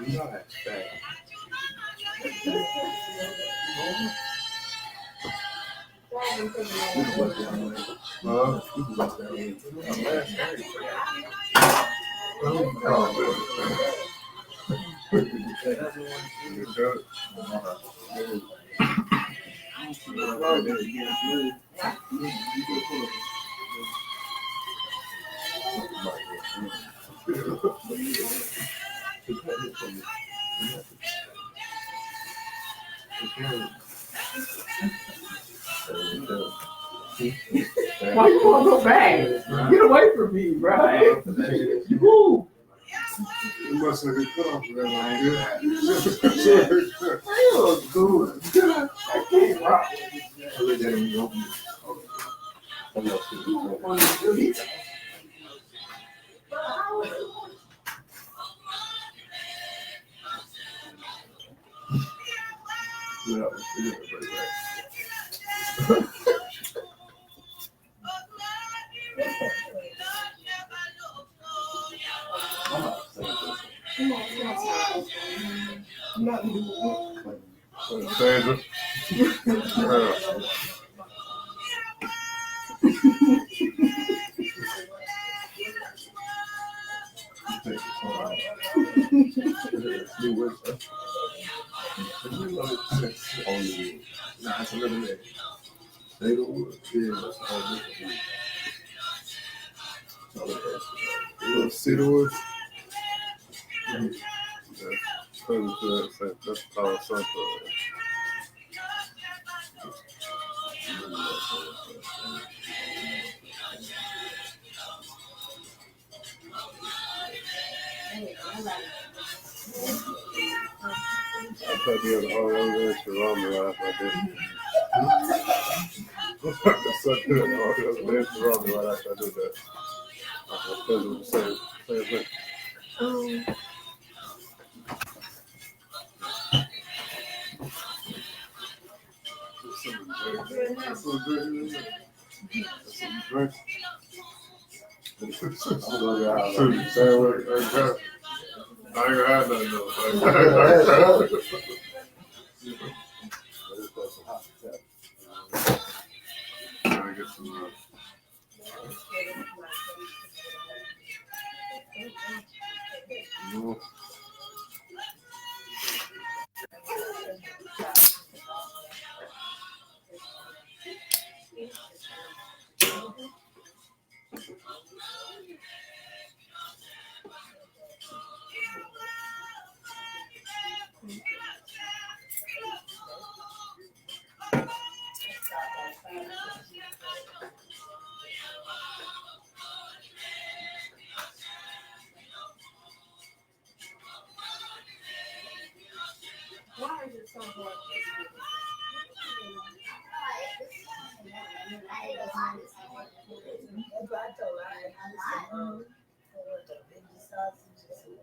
Speaker 4: You know that's bad.
Speaker 8: Why you want to go back? Get away from me, bro. Woo.
Speaker 6: You must have been cut off for that
Speaker 8: That was good. I can't rock.
Speaker 6: Sandra. Nah, it's another name. Sandalwood. Yeah, that's all different. Cedarwood. That's called something. I thought you had a whole other Sharonda life like this. That's so good. All the other days Sharonda right after I do that. My cousin was saying same thing. I ain't had nothing though. Gotta get some.
Speaker 5: Why is it so hard? That's what I told her. I had some veggie sausage and some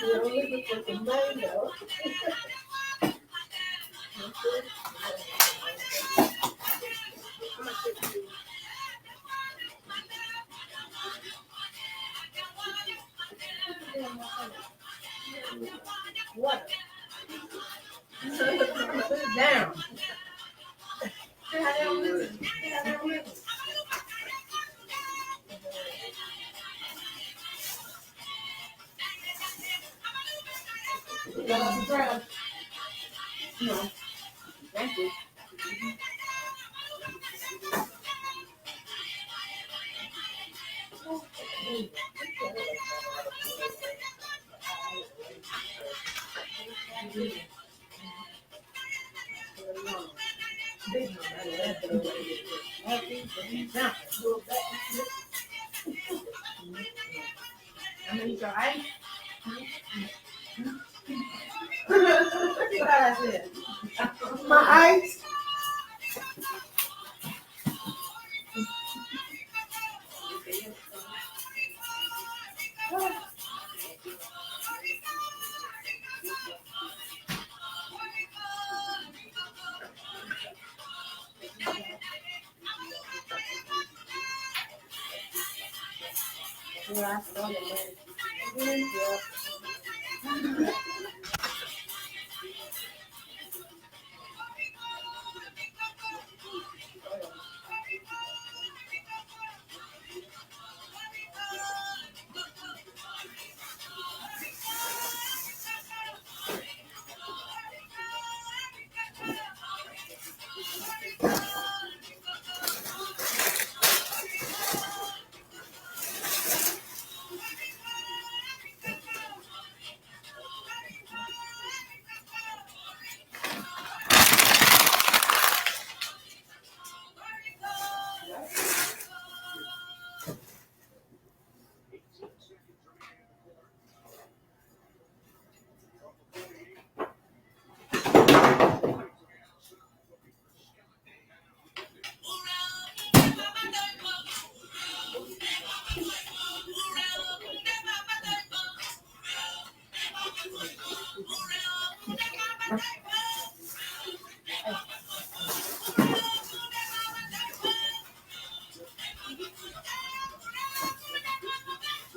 Speaker 5: we're looking for some mango. What? Put it down. See how they don't listen. See how they don't listen. You got on the ground. No. Thank you. I mean, so what I said. My eyes. Yeah, I saw it. Yeah.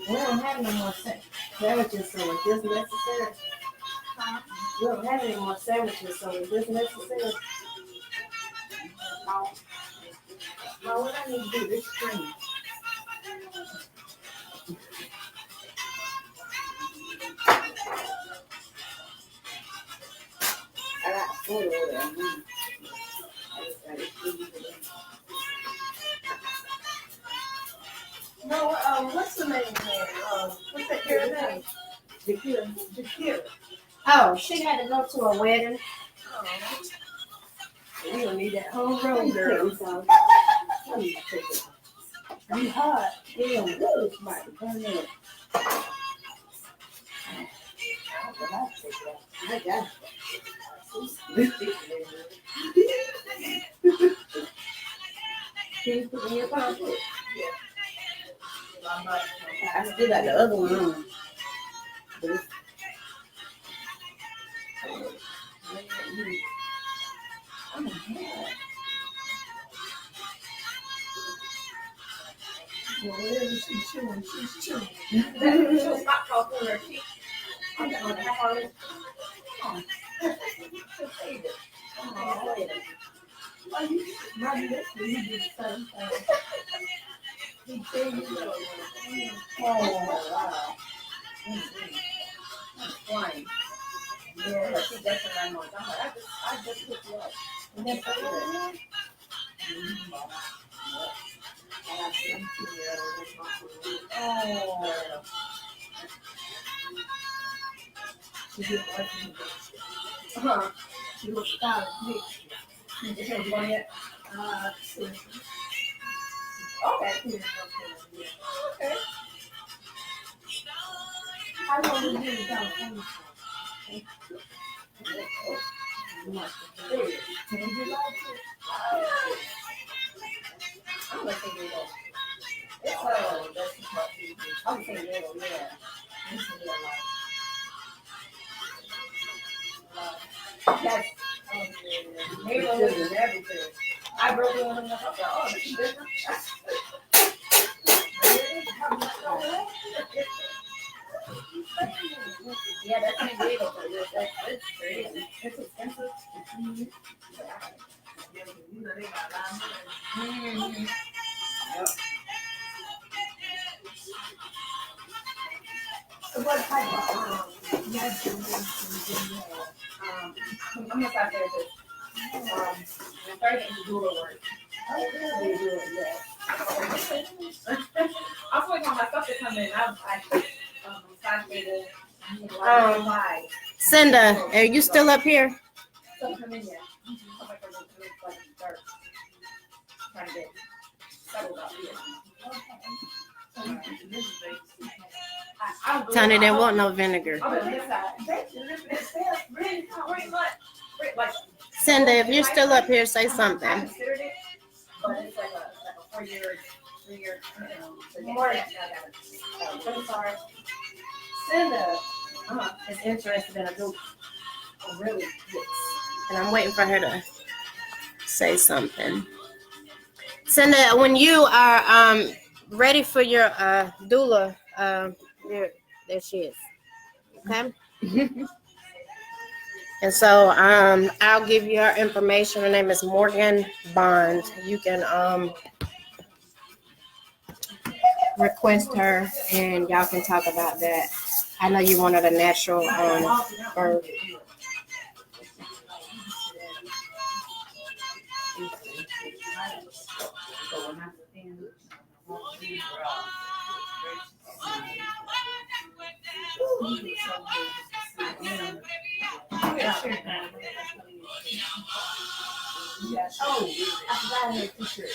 Speaker 5: We don't have no more sandwiches, so is this necessary? We don't have any more sandwiches, so is this necessary? No, what I need to do is cream. I got food over there. I just got it. No, what's the name there? What's that girl's name? Jakira. Oh, she had to go to a wedding. Oh. We don't need that whole road, girl. Let me take it. You hot. Yeah, woo, might be burning it. I got it. Can you put it in your pocket? Yeah. I still got the other one on. But it's, whatever she's chewing, she's chewing. She'll stop talking her teeth. I'm going to have her. She'll save it. Well, you run this, you do the same thing. He changed it. Oh, wow. That's fine. Yeah, she definitely knows. I'm like, I just picked you up. And then put it in. I got some 2-year-old. Oh. Uh-huh. She was college mixed. You haven't gone yet? Okay. Okay. How long have you been in California? I'm gonna say Diego. It's I'm gonna say Diego, yeah. That's neighborhood and everything. I broke it on enough. I thought, oh, this is different. Yeah, that's San Diego, but that's crazy. It's expensive. Mm-hmm. Yep. So what type of I'm gonna start there. I'm starting to do the work. They do it, yeah. I'm waiting on my stuff to come in. I side table.
Speaker 2: Cinda, are you still up here?
Speaker 5: Stuff come in yet. I'm like, start trying to get settled up here.
Speaker 2: Tony didn't want no vinegar. Cinda, if you're still up here, say
Speaker 5: I
Speaker 2: something.
Speaker 5: considered it, but it's like a 4-year, 3-year. I'm sorry. Cinda is interested in a dude. Really? Yes.
Speaker 2: And I'm waiting for her to say something. Cinda, when you are ready for your doula, there she is. Okay. And so I'll give you her information. Her name is Morgan Bond. You can request her and y'all can talk about that. I know you wanted a natural birth.
Speaker 5: Oh, I forgot her t-shirt.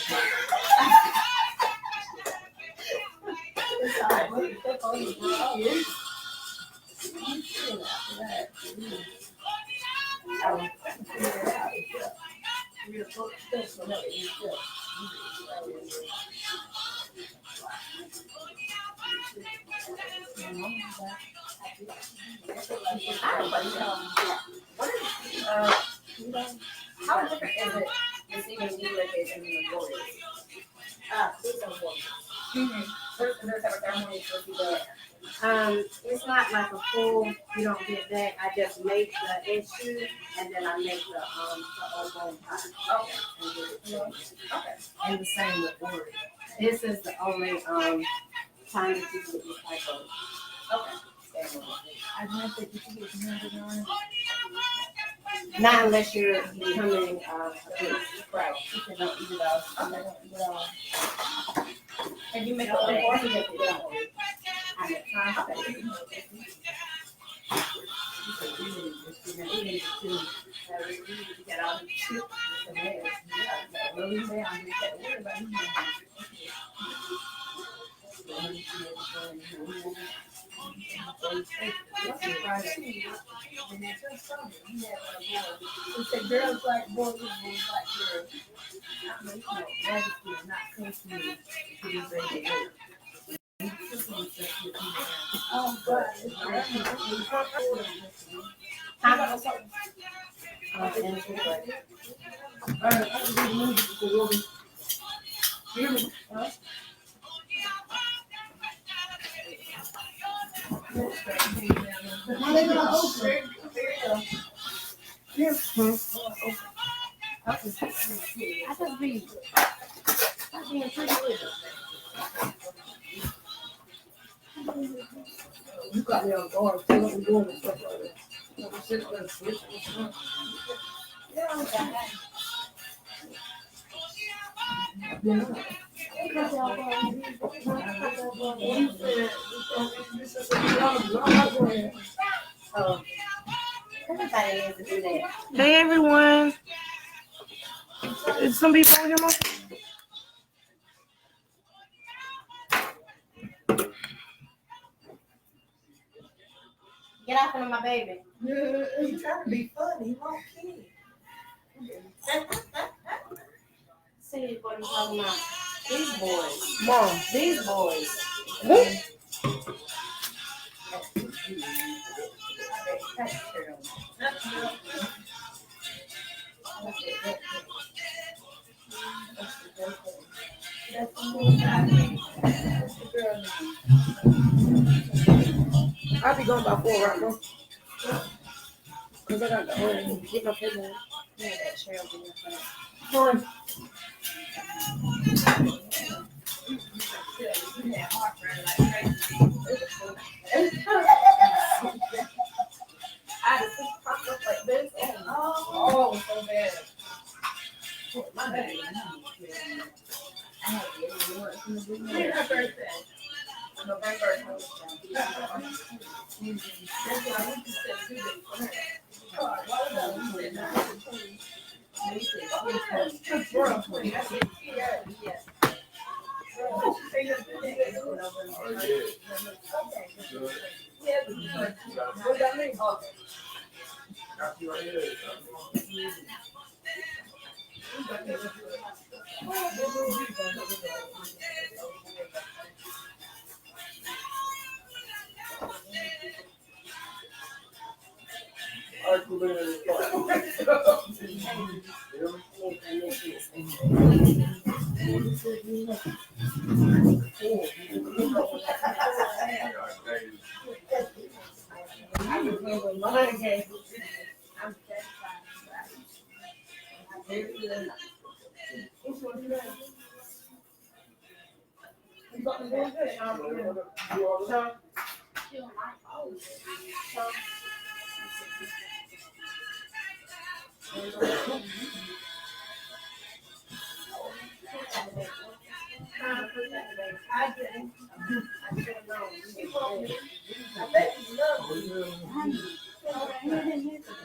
Speaker 5: How different is it receiving legalization in the Warriors? There's separate ceremonies for people.
Speaker 3: It's not like a full, you don't get that. I just make the issue and then I make the ovum pot.
Speaker 5: Okay. Okay.
Speaker 3: And the same with Ori. This is the only time that you get this type of.
Speaker 5: Okay.
Speaker 3: I don't think you can get remembered on. Not unless you're becoming
Speaker 5: Right.
Speaker 3: you can don't eat it all.
Speaker 5: And you make the own or you make it down.
Speaker 3: I have time to get all the chips and eggs. Yeah, really say I'm just that worried about you. It's a girls like boys and boys like girls. I mean, not country. Oh, God. I just be being pretty with it. You got me on guard. Tell what we're doing and stuff like that. Yeah, I got that. Hey everyone. Is some people on here, Mom?
Speaker 2: Get off of my baby.
Speaker 5: You trying to be funny, won't kid.
Speaker 2: See what I'm talking about. These boys.
Speaker 3: Mom.
Speaker 2: These boys.
Speaker 3: I'll be going by 4 right now. Cause I got to get my paper.
Speaker 2: Yeah, that Cheryl be in front of.
Speaker 3: Sorry.
Speaker 5: I just popped up like this. Oh, so bad. My baby. When her birthday? November. I remember mine came. I'm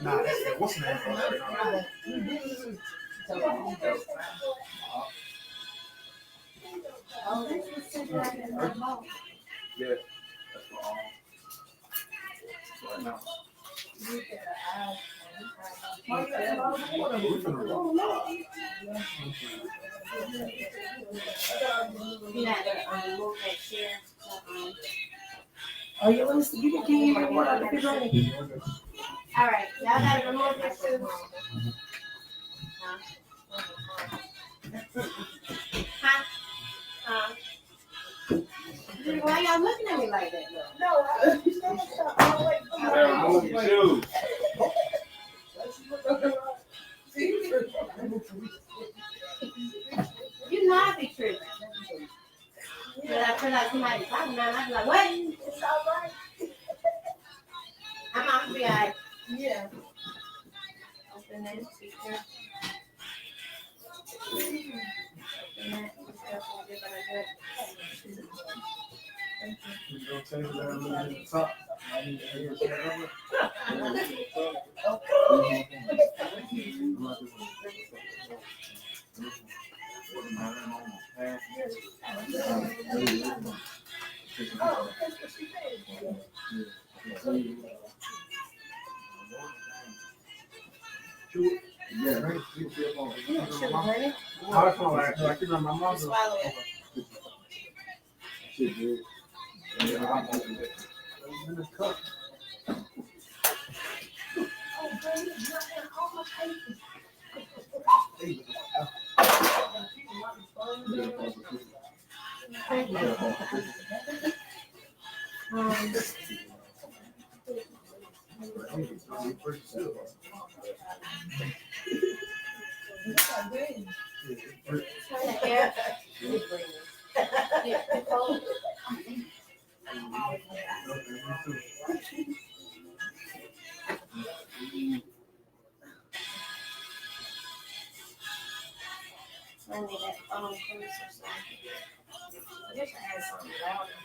Speaker 6: Nah, what's the name?
Speaker 4: Yeah. Right now.
Speaker 2: You got to move that chair.
Speaker 3: Oh, you want us to give it? Can you get one out the refrigerator?
Speaker 2: All right, y'all got to remove your shoes. Huh? Huh? Why y'all looking at me like that? Though?
Speaker 5: No, I
Speaker 4: I want your shoes.
Speaker 2: You know I be tripping. But I feel like somebody talking about it, I be like, what?
Speaker 5: It's all right.
Speaker 2: I'm off to be all right.
Speaker 5: Yeah.
Speaker 2: Open that speaker. Open that.
Speaker 6: You gonna take it down a little bit to the top? I need to hear it.
Speaker 5: Oh, that's what she said.
Speaker 6: Yeah, right.
Speaker 2: Sugar, honey.
Speaker 6: I feel like you know my mother.
Speaker 2: Swallow it.
Speaker 6: Shit, dude. Yeah, I'm in the cup.
Speaker 2: Yeah. I need that phone case or something. I guess I had something louder.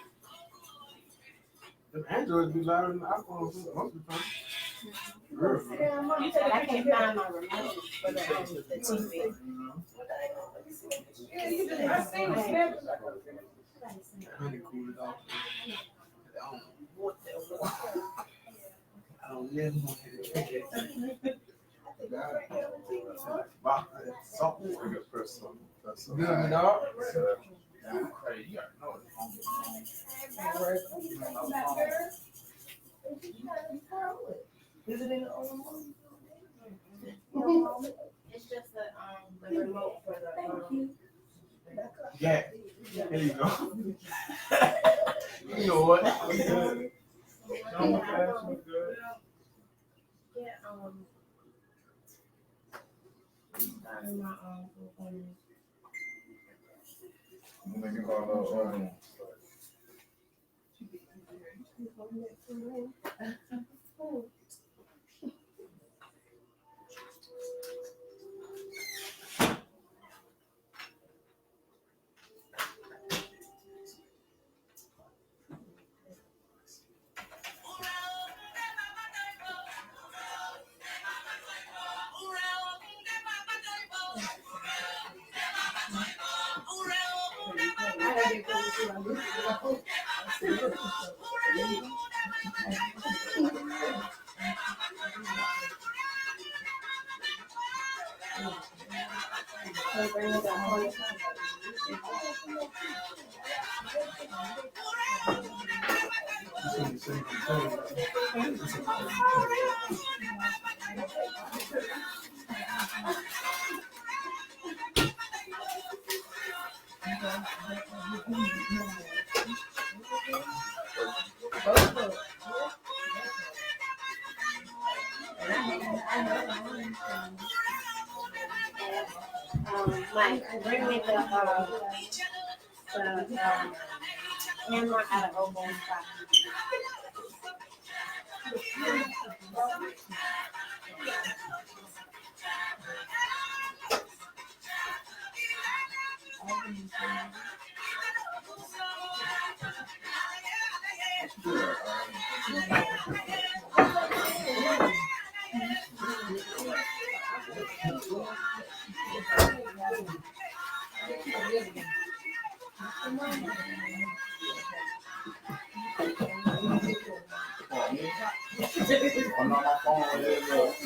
Speaker 6: The Androids be louder than the iPhones most of the time.
Speaker 2: You said I can't find my remote for the TV.
Speaker 3: Yeah, you just, I seen the snap.
Speaker 6: Honey cool it off.
Speaker 7: I don't never want to drink it.
Speaker 6: Salt. I got press something. That's
Speaker 3: Good, my dog.
Speaker 4: Hey, you gotta know it.
Speaker 3: Is it in the old one?
Speaker 2: It's just the remote for the
Speaker 4: Yeah. There you go. You know what?
Speaker 2: yeah, starting my own.
Speaker 6: Make it all
Speaker 2: Mike, bring me the hammer out of old boy's pocket.
Speaker 4: I'm on my phone with it.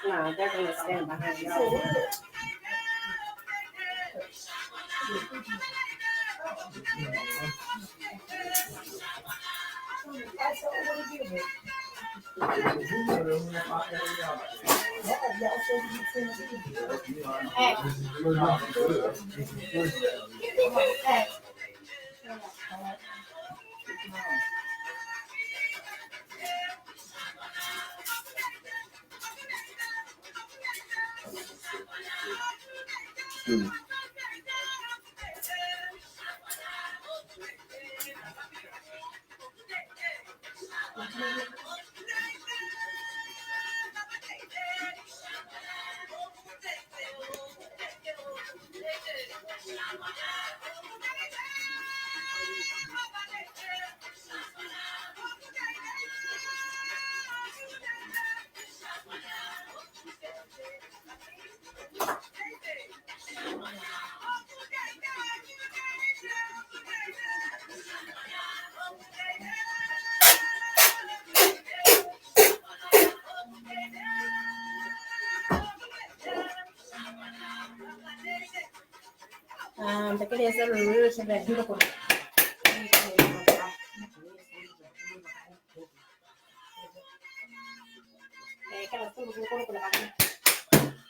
Speaker 4: No, they're gonna stand behind y'all.
Speaker 5: no te quería hacer el se me juro por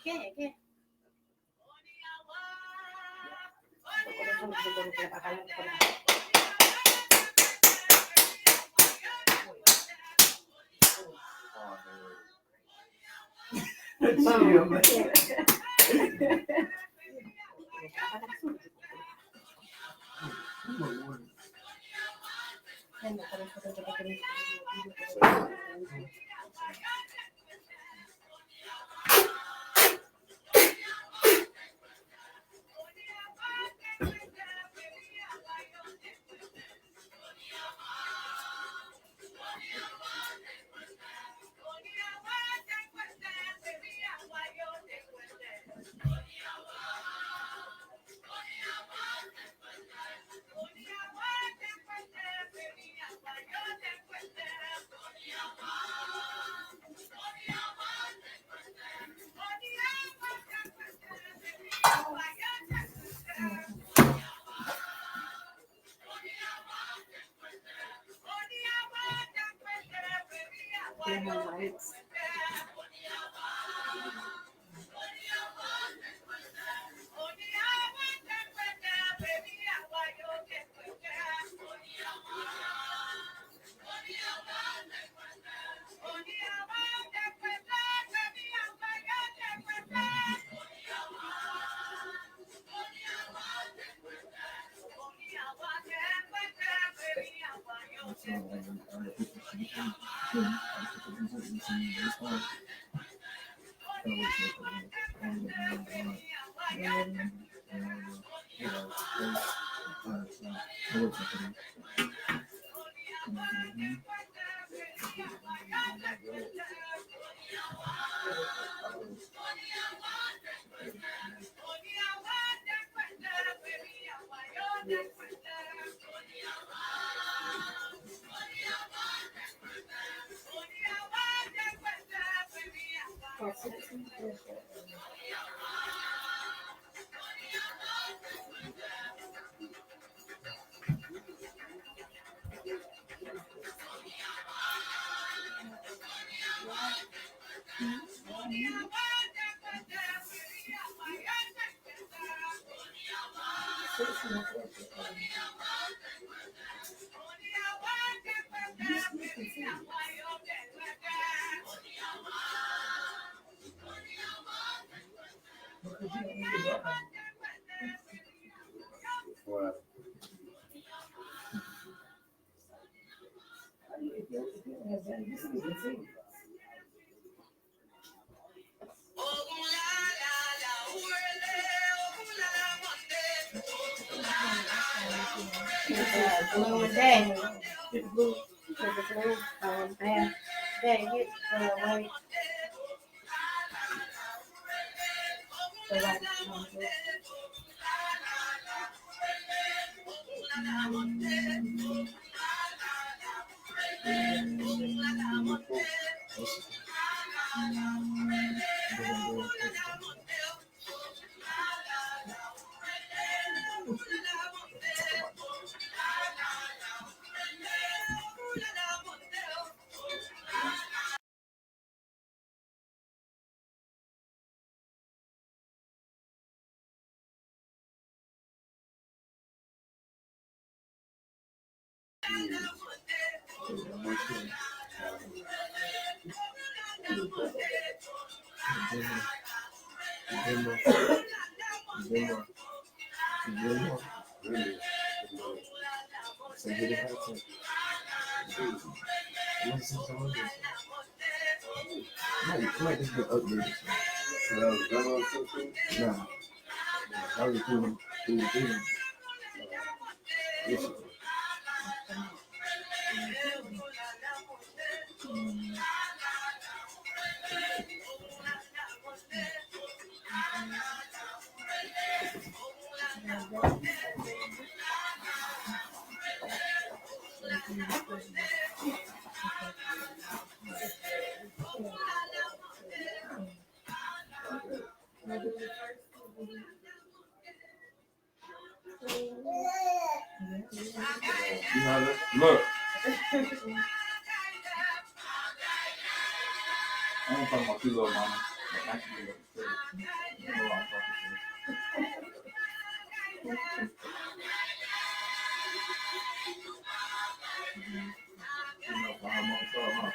Speaker 5: ¿Qué? ¿Qué?
Speaker 1: Wow.
Speaker 5: Blue and day. It's blue. Because it's blue. And day hit white. So like,
Speaker 6: Might just get updated. Nah, I was doing it. Yes.
Speaker 4: know, look. I ain't talking about you, little mama. But actually, look straight. You know what I'm talking to. You know, for how much so, huh?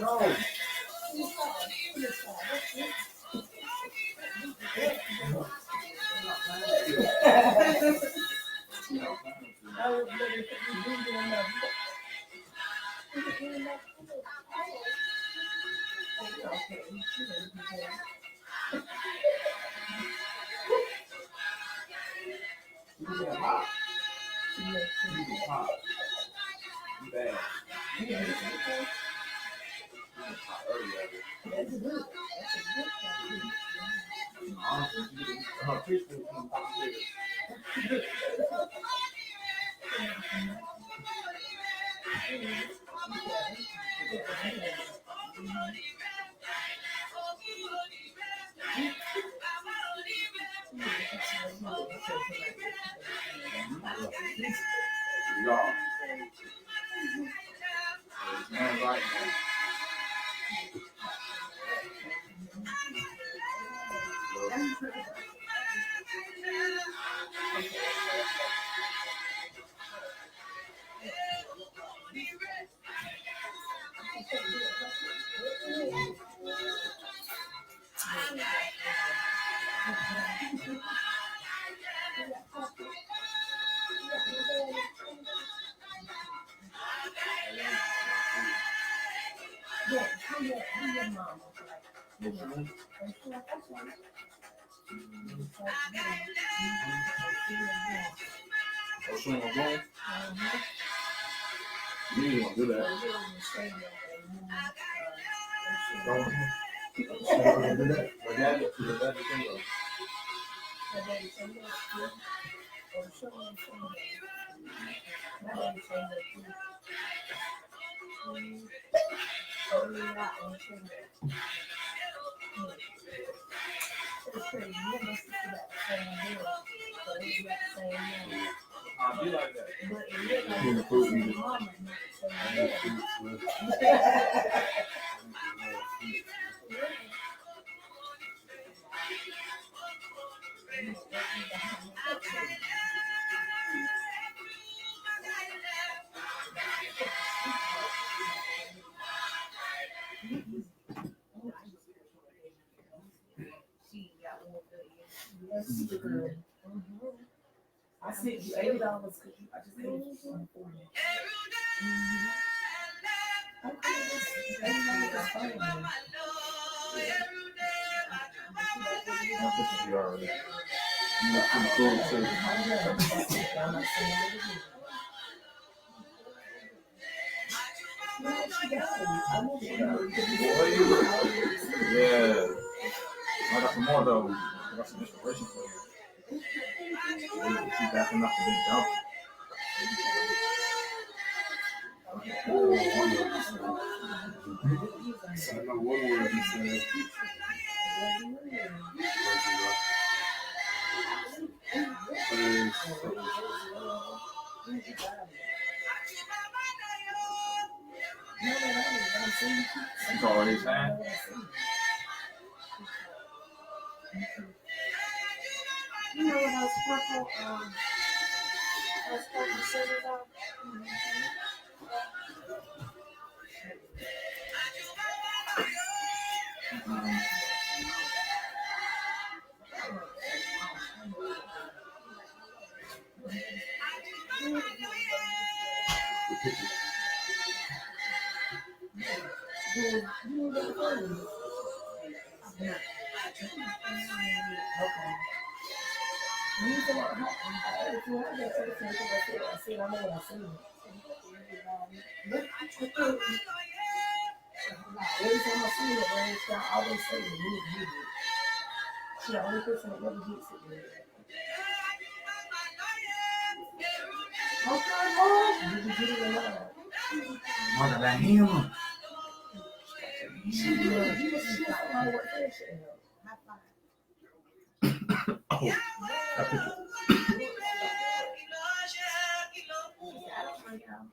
Speaker 4: No. Bad. Y'all. Man, right now. Oh, she ain't gonna go? You ain't gonna do that. Don't. She ain't gonna do that. But that's the thing though. I'll be like that. You can prove me.
Speaker 3: I sent you $80 because I just gave you $40.
Speaker 4: You already. You can prove too. Yeah. I got some more though. I got some inspiration for you. She's backing up to be dumb.
Speaker 1: I know one word he said.
Speaker 4: She's already saying.
Speaker 5: You know what those purple scissors are?
Speaker 3: Every time I see her, man, she always say the need to get it. She the only person that never gets it. Man. Okay, boy. Did you get it or not?
Speaker 8: Mother that hammer.
Speaker 3: She was like, oh, what that shit? High five.
Speaker 6: Oh, I picked it.
Speaker 3: I don't mind y'all.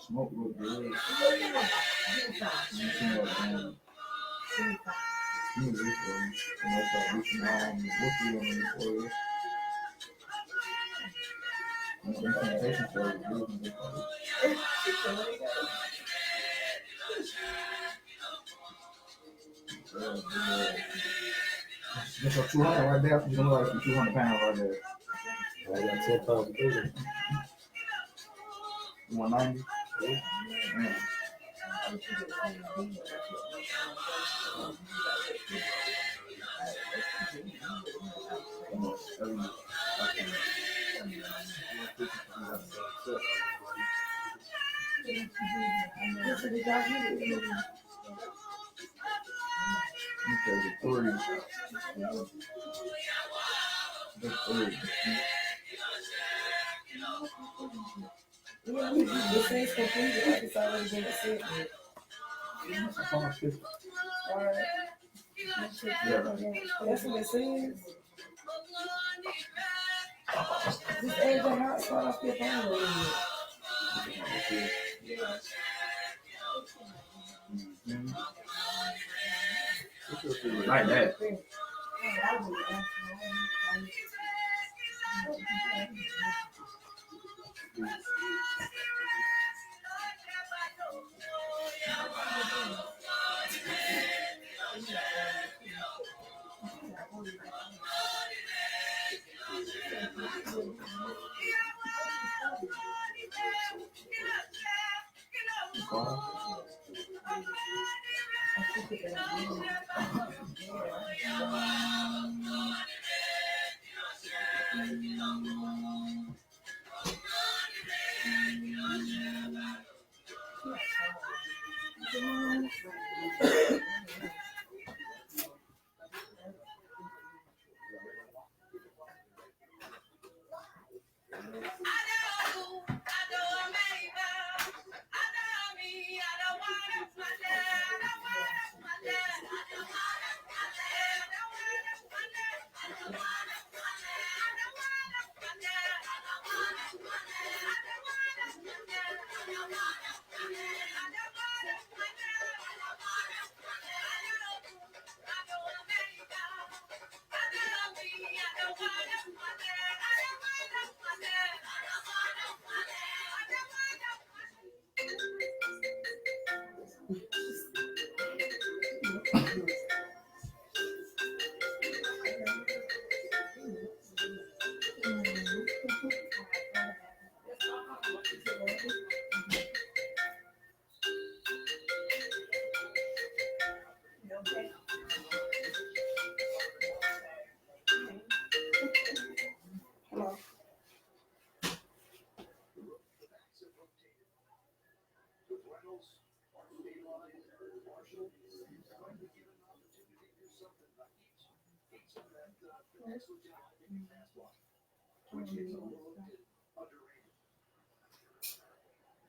Speaker 8: Smoke look good. Music That's a 200 right there. You don't like 200 pounds right there.
Speaker 6: I got 10 pounds of bacon.
Speaker 8: 190. Man. Okay, the three. The three.
Speaker 3: This is completed. Like it's already been accepted.
Speaker 8: That's how much is it?
Speaker 3: All right. That's what it says. Just add the hot sauce off your phone.
Speaker 8: Like that.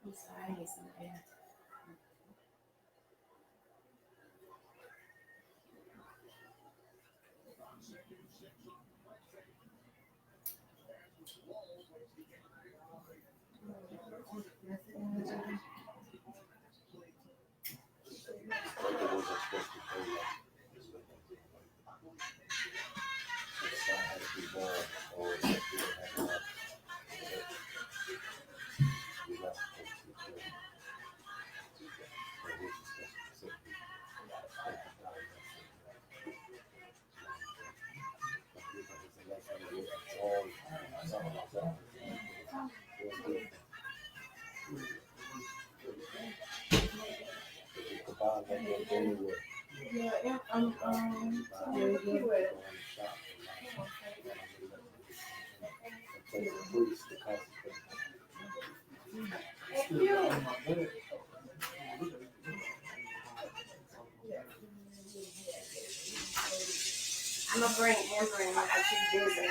Speaker 2: I'm sorry, I need some air.
Speaker 3: Yeah, yeah.
Speaker 5: I'm gonna bring Amber in because she's busy.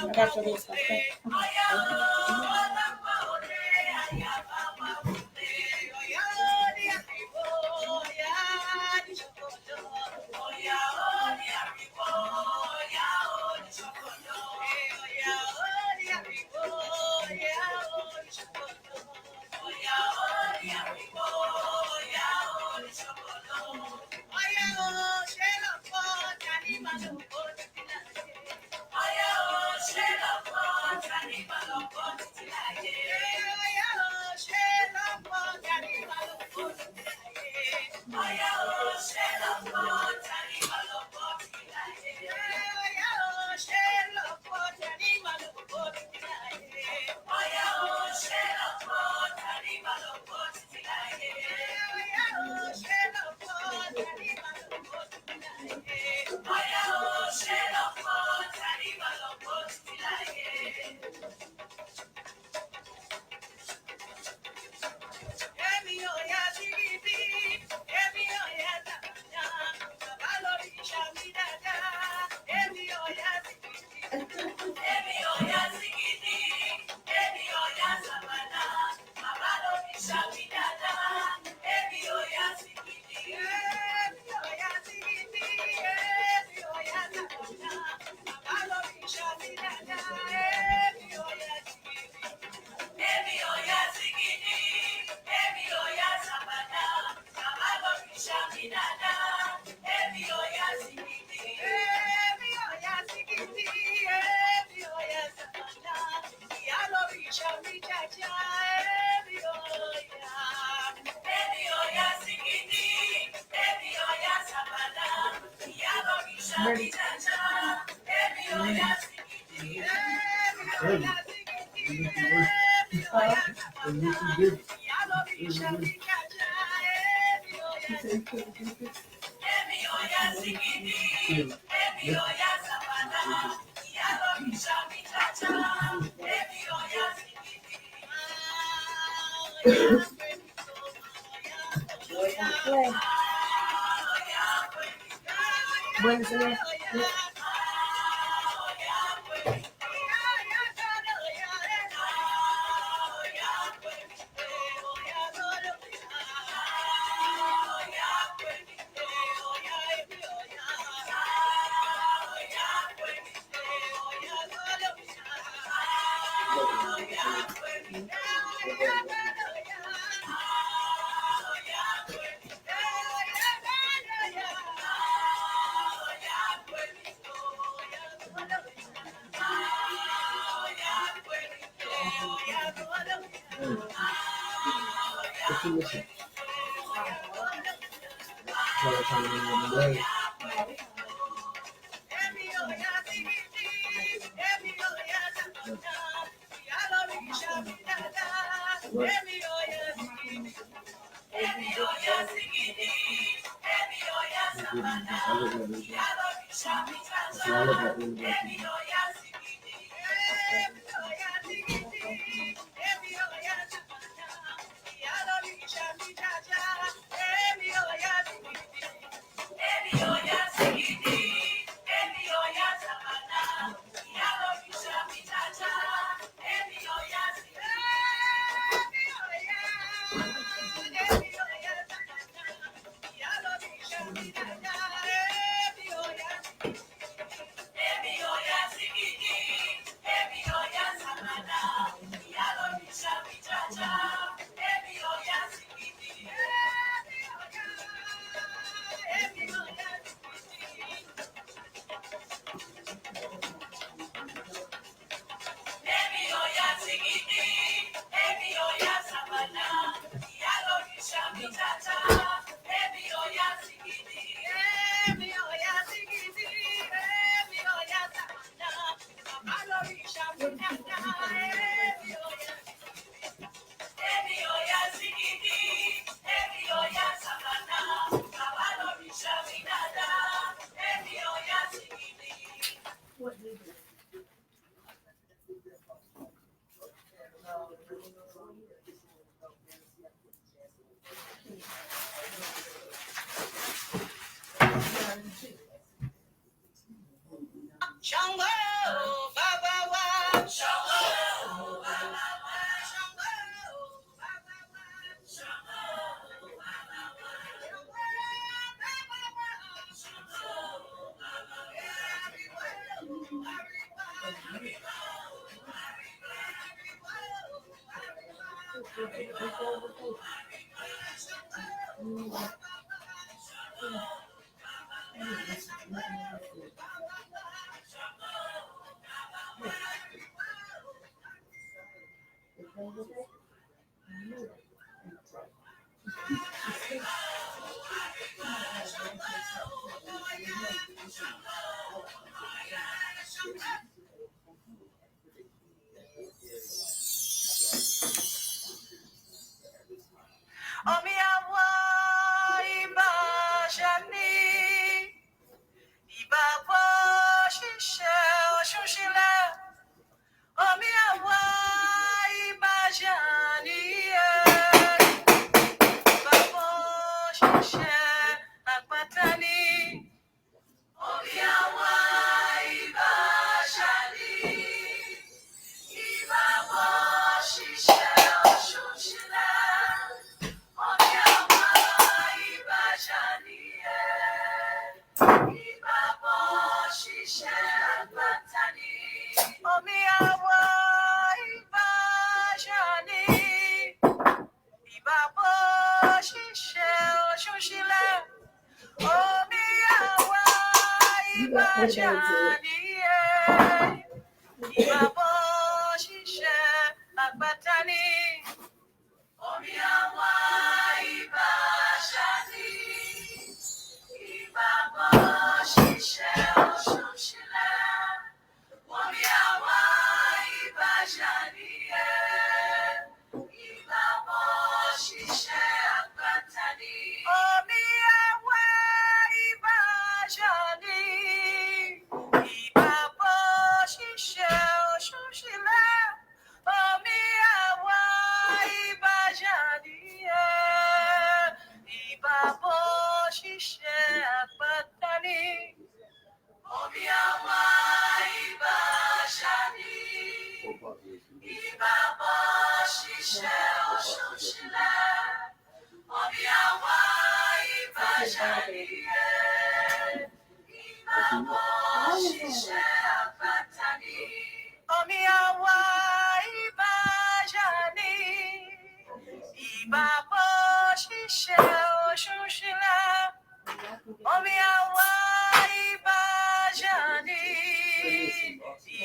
Speaker 3: I got your list, okay?
Speaker 5: Buenos Aires.
Speaker 6: What you listen? Try to find another way.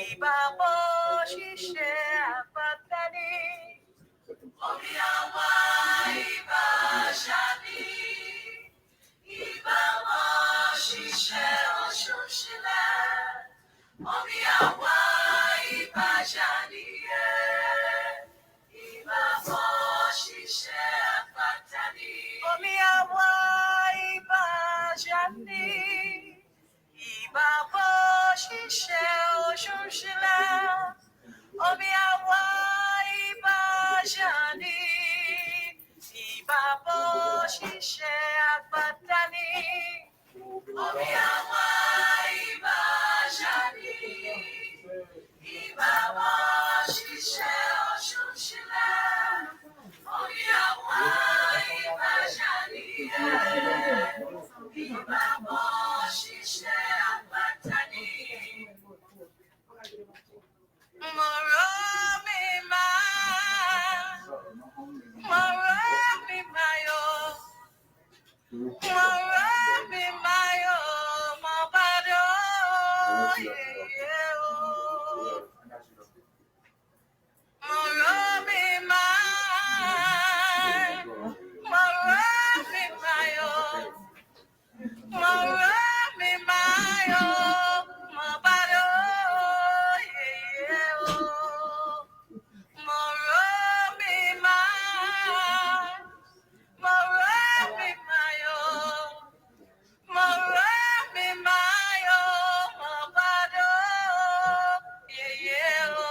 Speaker 9: ìbábọ̀ ṣiṣẹ́ àpáta ní. Omi àwa ìbá ṣáni, ìbábọ̀ ṣiṣẹ́ ọ̀ṣunṣìlẹ̀. Omi àwa ìbá ṣáni, ìbábọ̀ ṣiṣẹ́ àpáta ní. Omi àwa ìbá ṣáni, ìbábọ̀ ṣiṣẹ́ ọ̀ṣunṣìlẹ̀. Omi àwa ìbá ṣáni, ìbábọ̀ ṣiṣẹ́ àpáta ní. Omi àwa ìbá ṣáni, ìbábọ̀ ṣiṣẹ́ ọ̀ṣunṣìlẹ̀. Omi àwa ìbá ṣáni, ìbábọ̀ ṣiṣẹ́ àpáta ní. Mọ̀rọ̀ mi máa yọ. Mọ̀rọ̀ mi máa yọ. Mo bá dọ̀ yẹ̀yẹ́ o. Mọ̀rọ̀ mi máa yọ. Mọ̀rọ̀ mi máa yọ. Mo bá dọ̀ yẹ̀yẹ́ o. Mọ̀rọ̀ mi máa yọ. Mọ̀rọ̀ mi máa yọ. Mo bá dọ̀ yẹ̀yẹ́ o.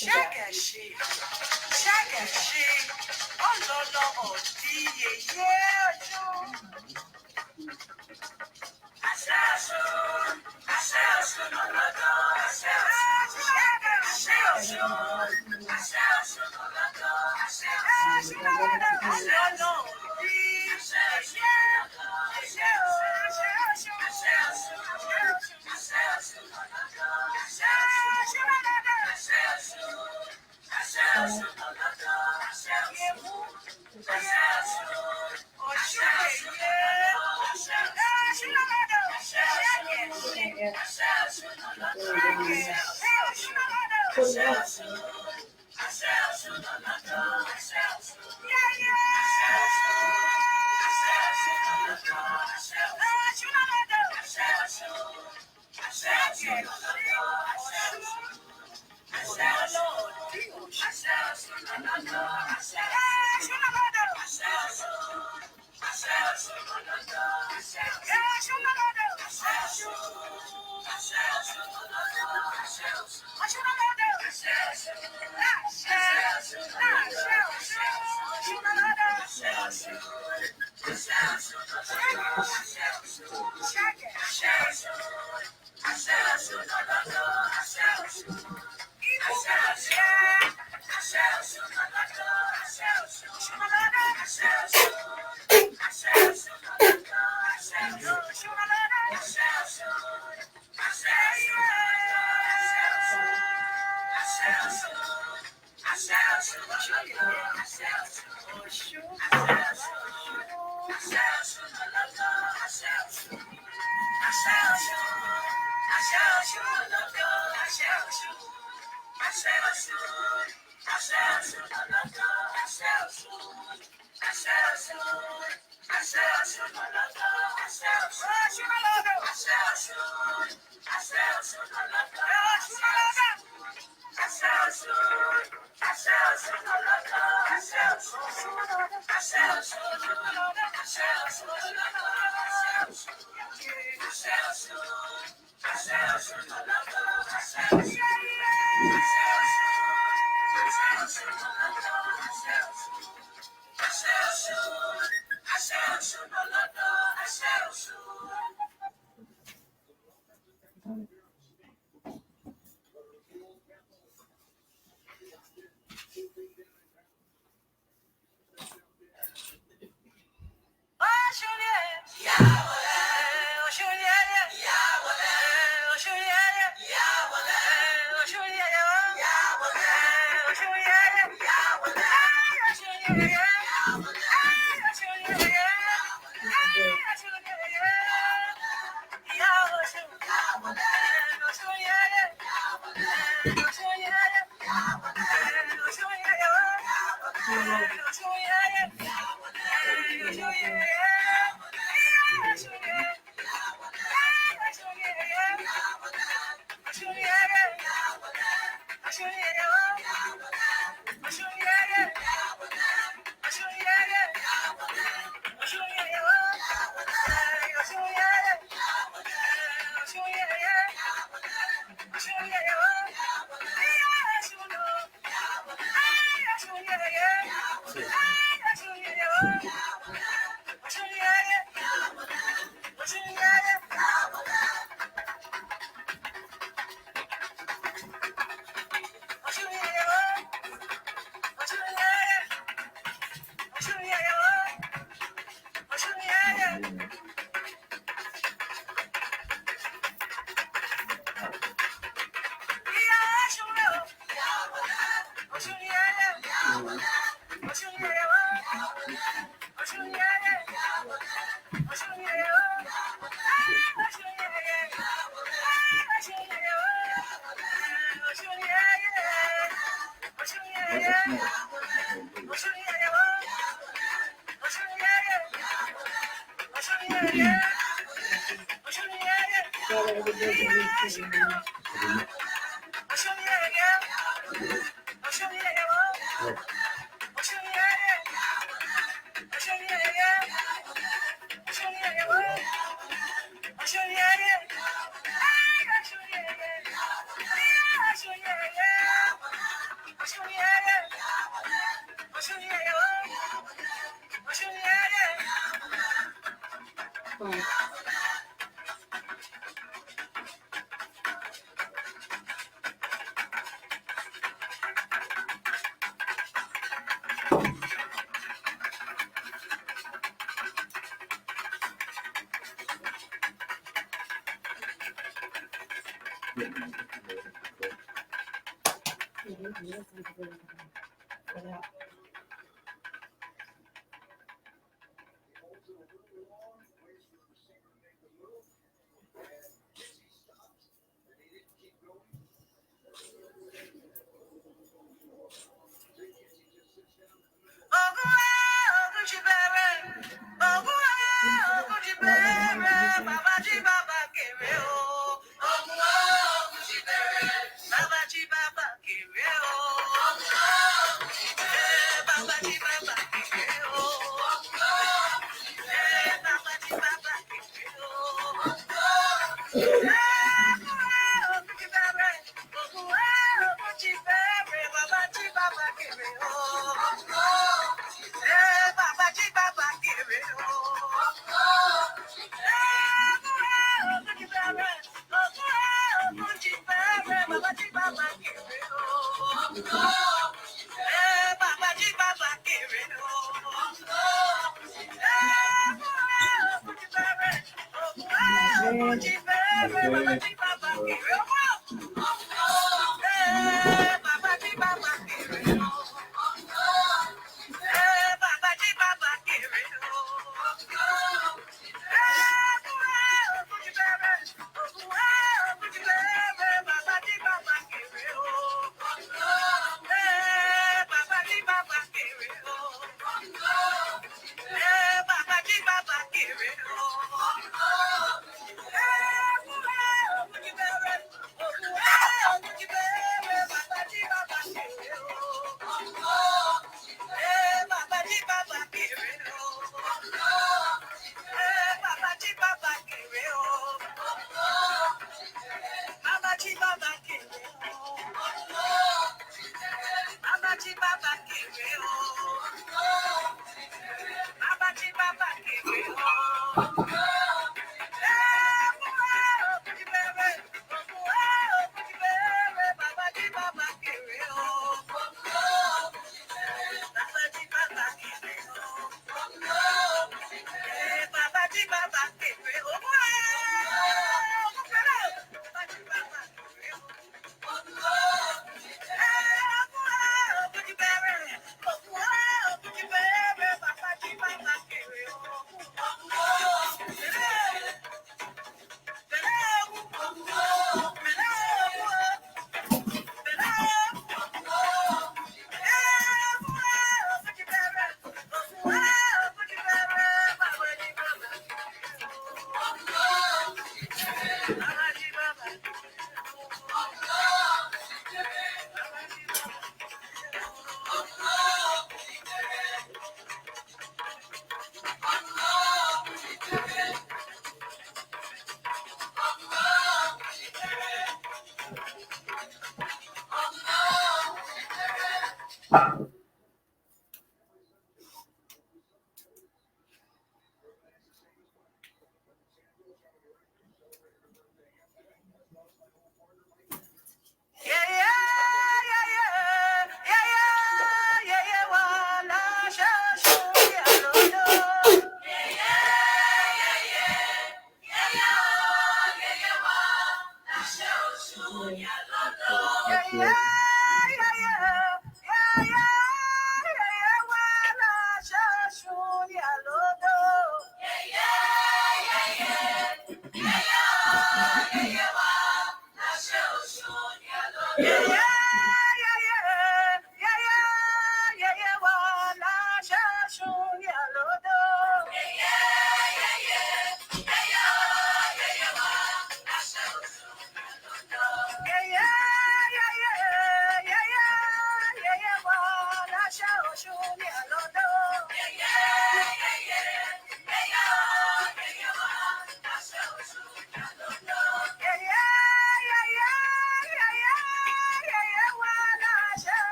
Speaker 9: Ṣẹ́gẹ̀ṣe, ṣẹ́gẹ̀ṣe, ọlọ́lọ́ ọ̀dí yèyé ọjọ́. Àṣẹ ọ̀ṣun, àṣẹ ọ̀ṣun lọ́lọ́dọ̀, àṣẹ ọ̀ṣun, ṣẹ́gẹ̀ṣe ọ̀ṣun, àṣẹ ọ̀ṣun lọ́lọ́dọ̀, àṣẹ ọ̀ṣun lọ́lọ́dọ̀, àṣẹ ọ̀dí, àṣẹ ọ̀ṣun, àṣẹ ọ̀ṣun, àṣẹ ọ̀ṣun, àṣẹ ọ̀ṣun, àṣẹ ọ̀ṣun lọ́lọ́dọ̀, àṣẹ ọ̀ṣun lọ́lọ́dọ̀, àṣẹ ọ̀ṣun. Àṣẹ ọ̀ṣun lọ́lọ́dọ̀, àṣẹ ọ̀ṣun, àṣẹ ọ̀ṣun, ọ̀ṣun yèyé, àṣẹ ọ̀ṣun lọ́lọ́dọ̀, àṣẹ ọ̀ṣun.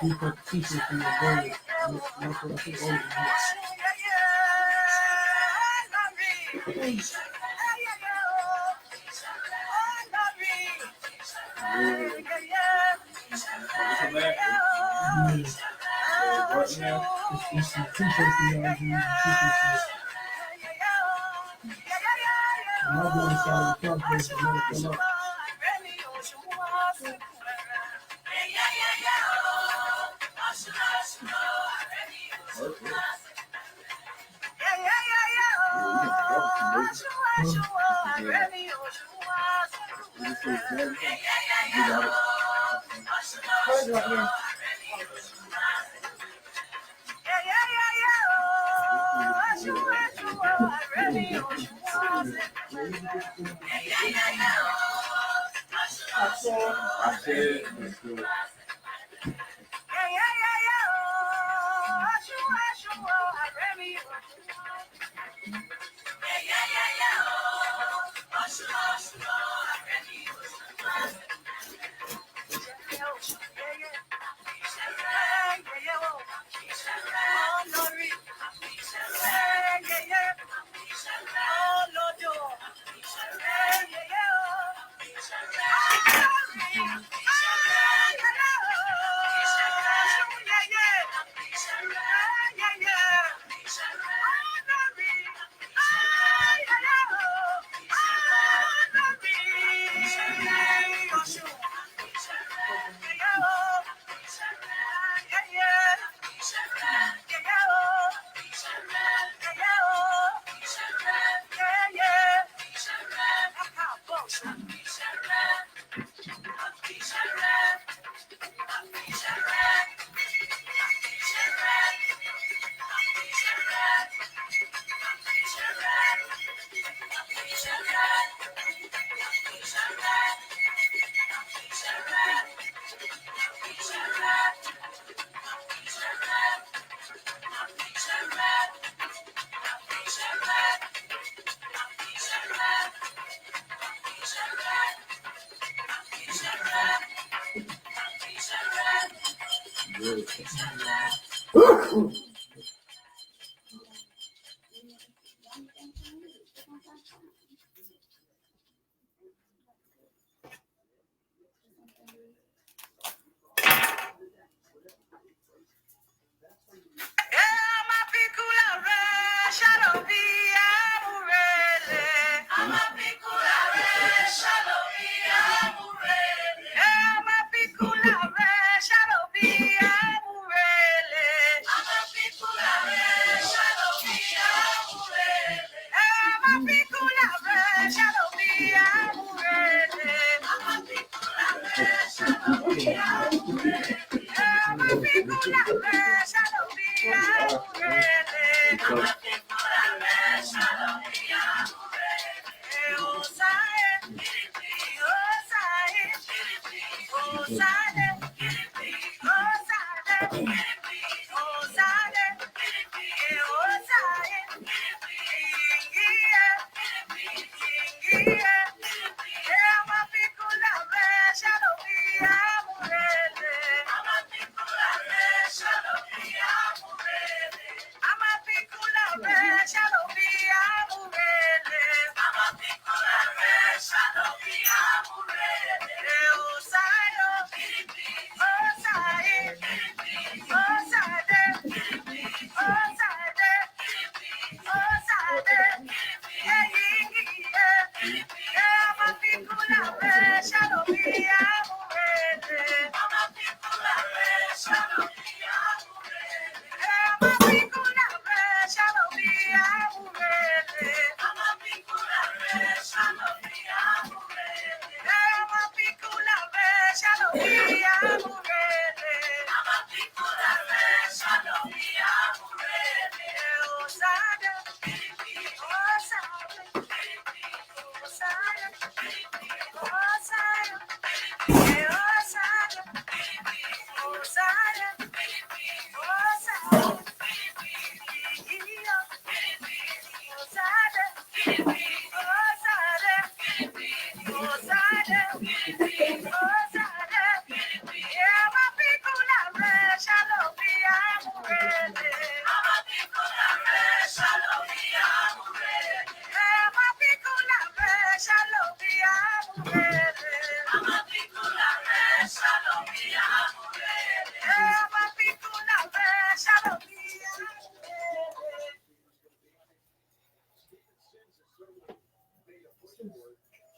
Speaker 3: People teaching from your brain. That's what I think all of it's a teacher for y'all. I'm going to solve the problem. Come up.
Speaker 4: I said, let's do it.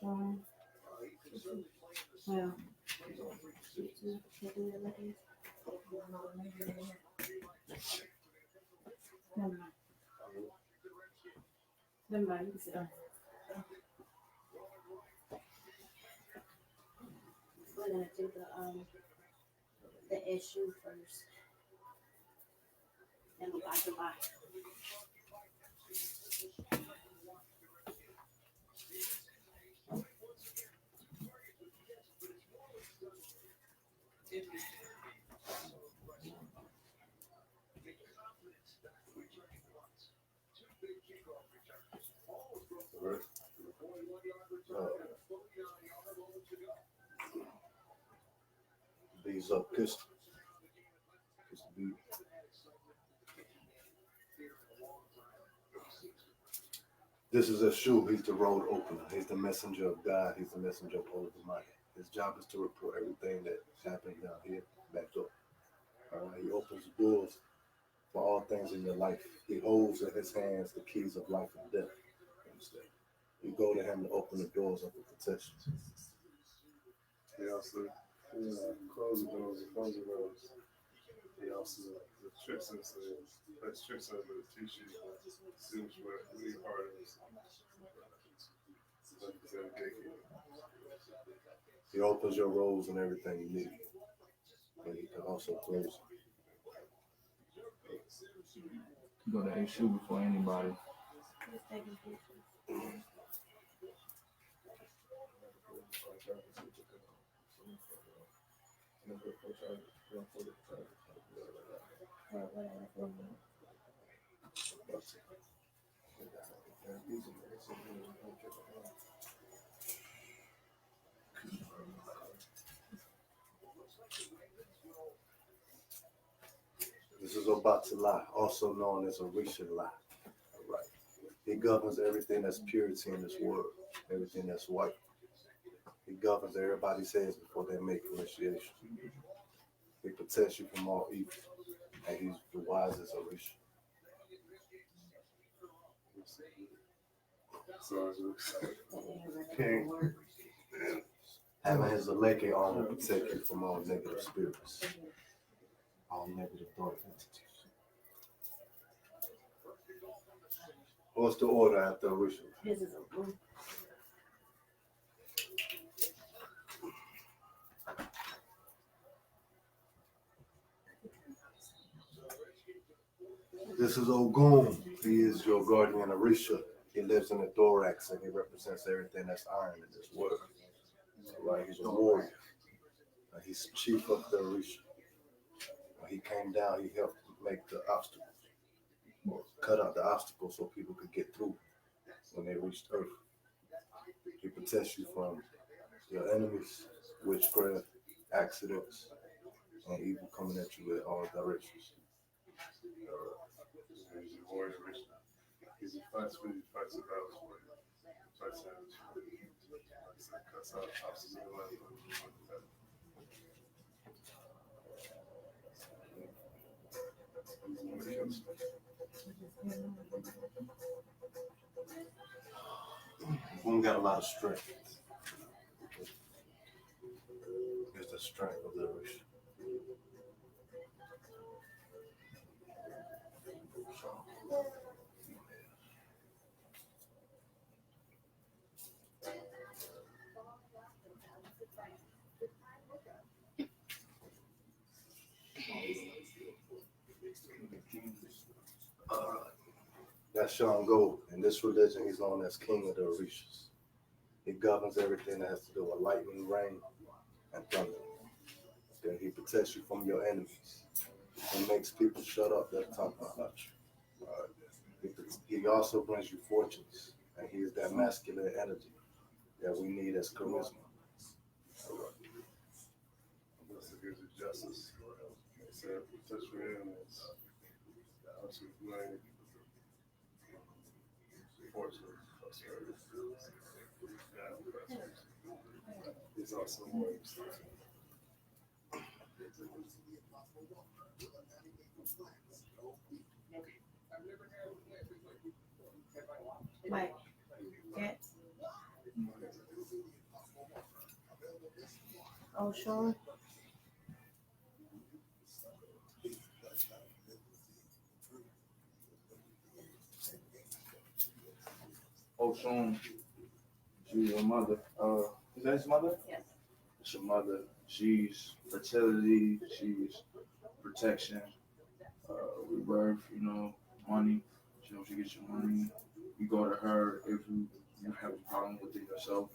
Speaker 3: Well. Never mind, you can sit down.
Speaker 2: We're gonna do the issue first. Then we'll go by.
Speaker 1: These up pistol. Beat. This is a shoe. He's the road opener. He's the messenger of God. He's the messenger of all the mighty. His job is to report everything that happened down here back up. He opens doors for all things in your life. He holds in his hands the keys of life and death. Understand? You go to him to open the doors of the protection.
Speaker 6: He also closes the doors and closes the doors. He also the tricks and says, let's tricks over the t-shirt. Seems what we are is.
Speaker 1: He opens your roads and everything you need. But he can also close.
Speaker 4: Go to issue before anybody.
Speaker 1: This is Obatala, also known as Orisha La. Right. He governs everything that's purity in this world, everything that's white. He governs everybody's heads before they make initiation. He protects you from all evil, and he's the wisest Orisha.
Speaker 6: King.
Speaker 1: Having his Aleke armor protect you from all negative spirits, all negative dark entities. What's the order after Orisha?
Speaker 2: This is a blue.
Speaker 1: This is Ogun. He is your guardian Orisha. He lives in the thorax and he represents everything that's iron in this world. Right, he's a warrior. He's chief of the Orisha. When he came down, he helped make the obstacles, or cut out the obstacles so people could get through when they reached Earth. He protects you from your enemies, witchcraft, accidents, and evil coming at you in all directions.
Speaker 6: He's a warrior. He's a fights for you, fights the battles for you. Fights for you. Cuts out obstacles in life.
Speaker 1: One got a lot of strength. It's the strength of the Orisha. That's Shango. In this religion, he's known as King of the Orishas. He governs everything that has to do with lightning, rain, and thunder. Then he protects you from your enemies. He makes people shut up that talk about you. He also brings you fortunes, and he is that masculine energy that we need as charisma.
Speaker 6: Unless it gives you justice. They said, touch your enemies. Touch your blame. Fortune, prosperity. These are some ways.
Speaker 2: Mike, get. Oh, sure.
Speaker 4: Oshun, she's your mother. Is that his mother?
Speaker 2: Yes.
Speaker 4: It's your mother. She's fertility. She's protection. Rebirth. You know, money. She helps you get your money. You go to her if you have a problem with it yourself.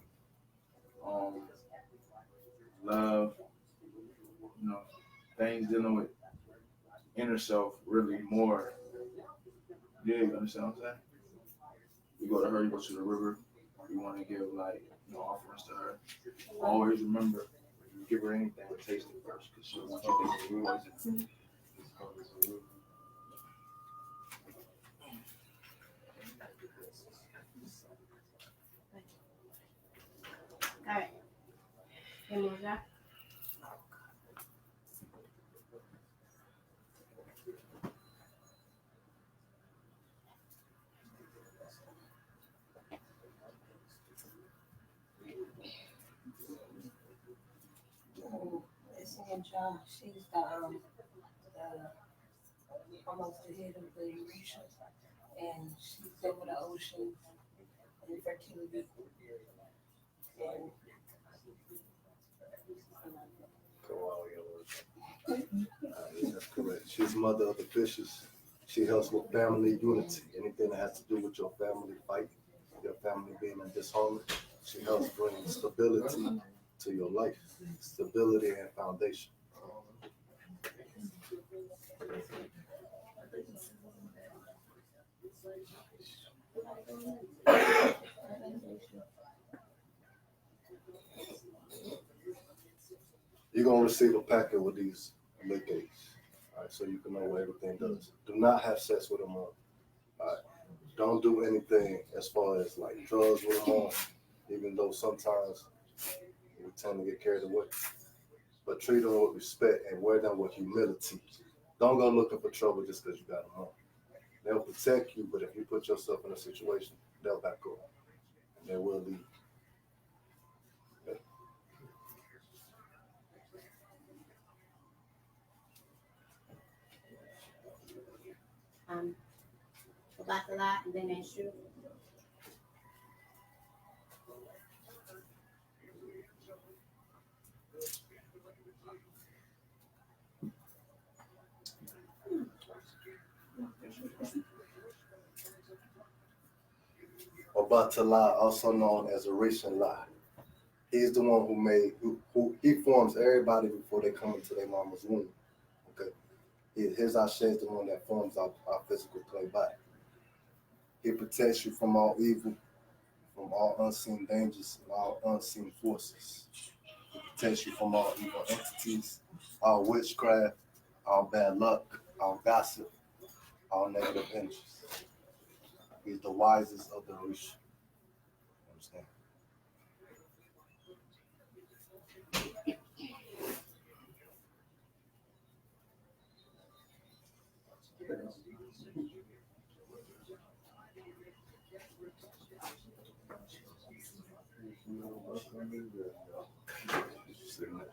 Speaker 4: Love. You know, things dealing with inner self really more. Yeah, you understand what I'm saying? You go to her, you go to the river, you want to give offerings to her. Always remember, if you give her anything, taste it first, because she'll want you to taste poison.
Speaker 2: All right. Any more, Jack?
Speaker 5: It's Angel. She's the almost the head of the Orisha, and she's over the ocean and fertility. And
Speaker 1: That's correct. She's mother of the fishes. She helps with family unity. Anything that has to do with your family fight, your family being in disharmony, she helps bring stability to your life, stability and foundation. You're gonna receive a packet with these lick aids, all right, so you can know what everything does. Do not have sex with them on. All right, don't do anything as far as like drugs with them on, even though sometimes we tend to get carried away. But treat them with respect and wear them with humility. Don't go looking for trouble just because you got them on. They'll protect you, but if you put yourself in a situation, they'll back up and they will leave. Okay.
Speaker 2: Forgot the lot and then that's you.
Speaker 1: Obatala, also known as Orishan La. He's the one who he forms everybody before they come into their mama's womb. Okay. His Ashe is the one that forms our physical clay body. He protects you from all evil, from all unseen dangers, and all unseen forces. He protects you from all evil entities, all witchcraft, all bad luck, all gossip, all negative energies. He's the wisest of the Orisha. Understand?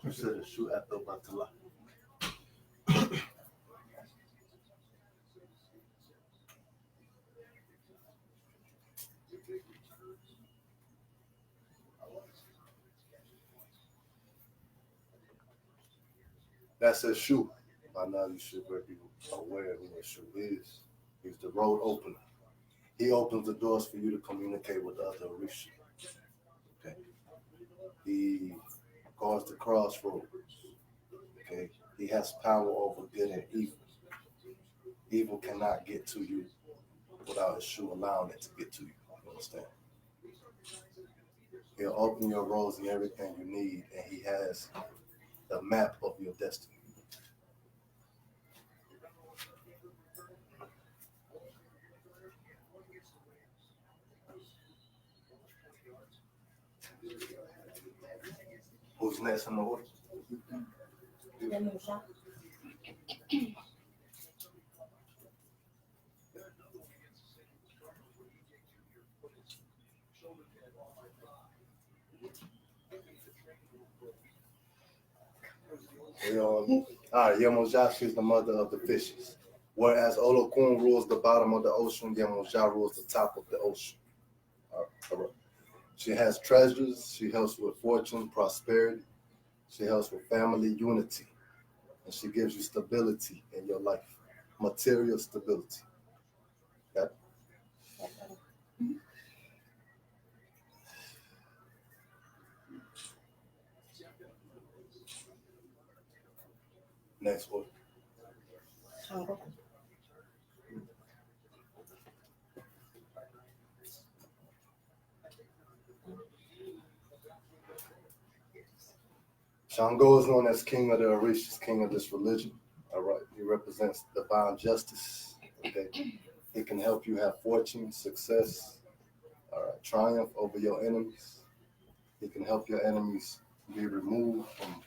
Speaker 1: You said a shoe after Batala. That's a shoe. By now you should be aware of who a shoe is. He's the road opener. He opens the doors for you to communicate with the other Orisha. Okay. He guards the crossroads. Okay. He has power over good and evil. Evil cannot get to you without a shoe allowing it to get to you. You understand? He'll open your roads and everything you need, and he has the map of your destiny. Who's next in the order?
Speaker 2: Yamosha.
Speaker 1: All right, Yemoja is the mother of the fishes. Whereas Olokun rules the bottom of the ocean, Yemoja rules the top of the ocean. All right. She has treasures. She helps with fortune, prosperity. She helps with family unity. And she gives you stability in your life, material stability. Okay? Next one.
Speaker 2: Shango.
Speaker 1: Shango is known as king of the Orishas, king of this religion. All right. He represents divine justice. Okay. He can help you have fortune, success, all right, triumph over your enemies. He can help your enemies be removed from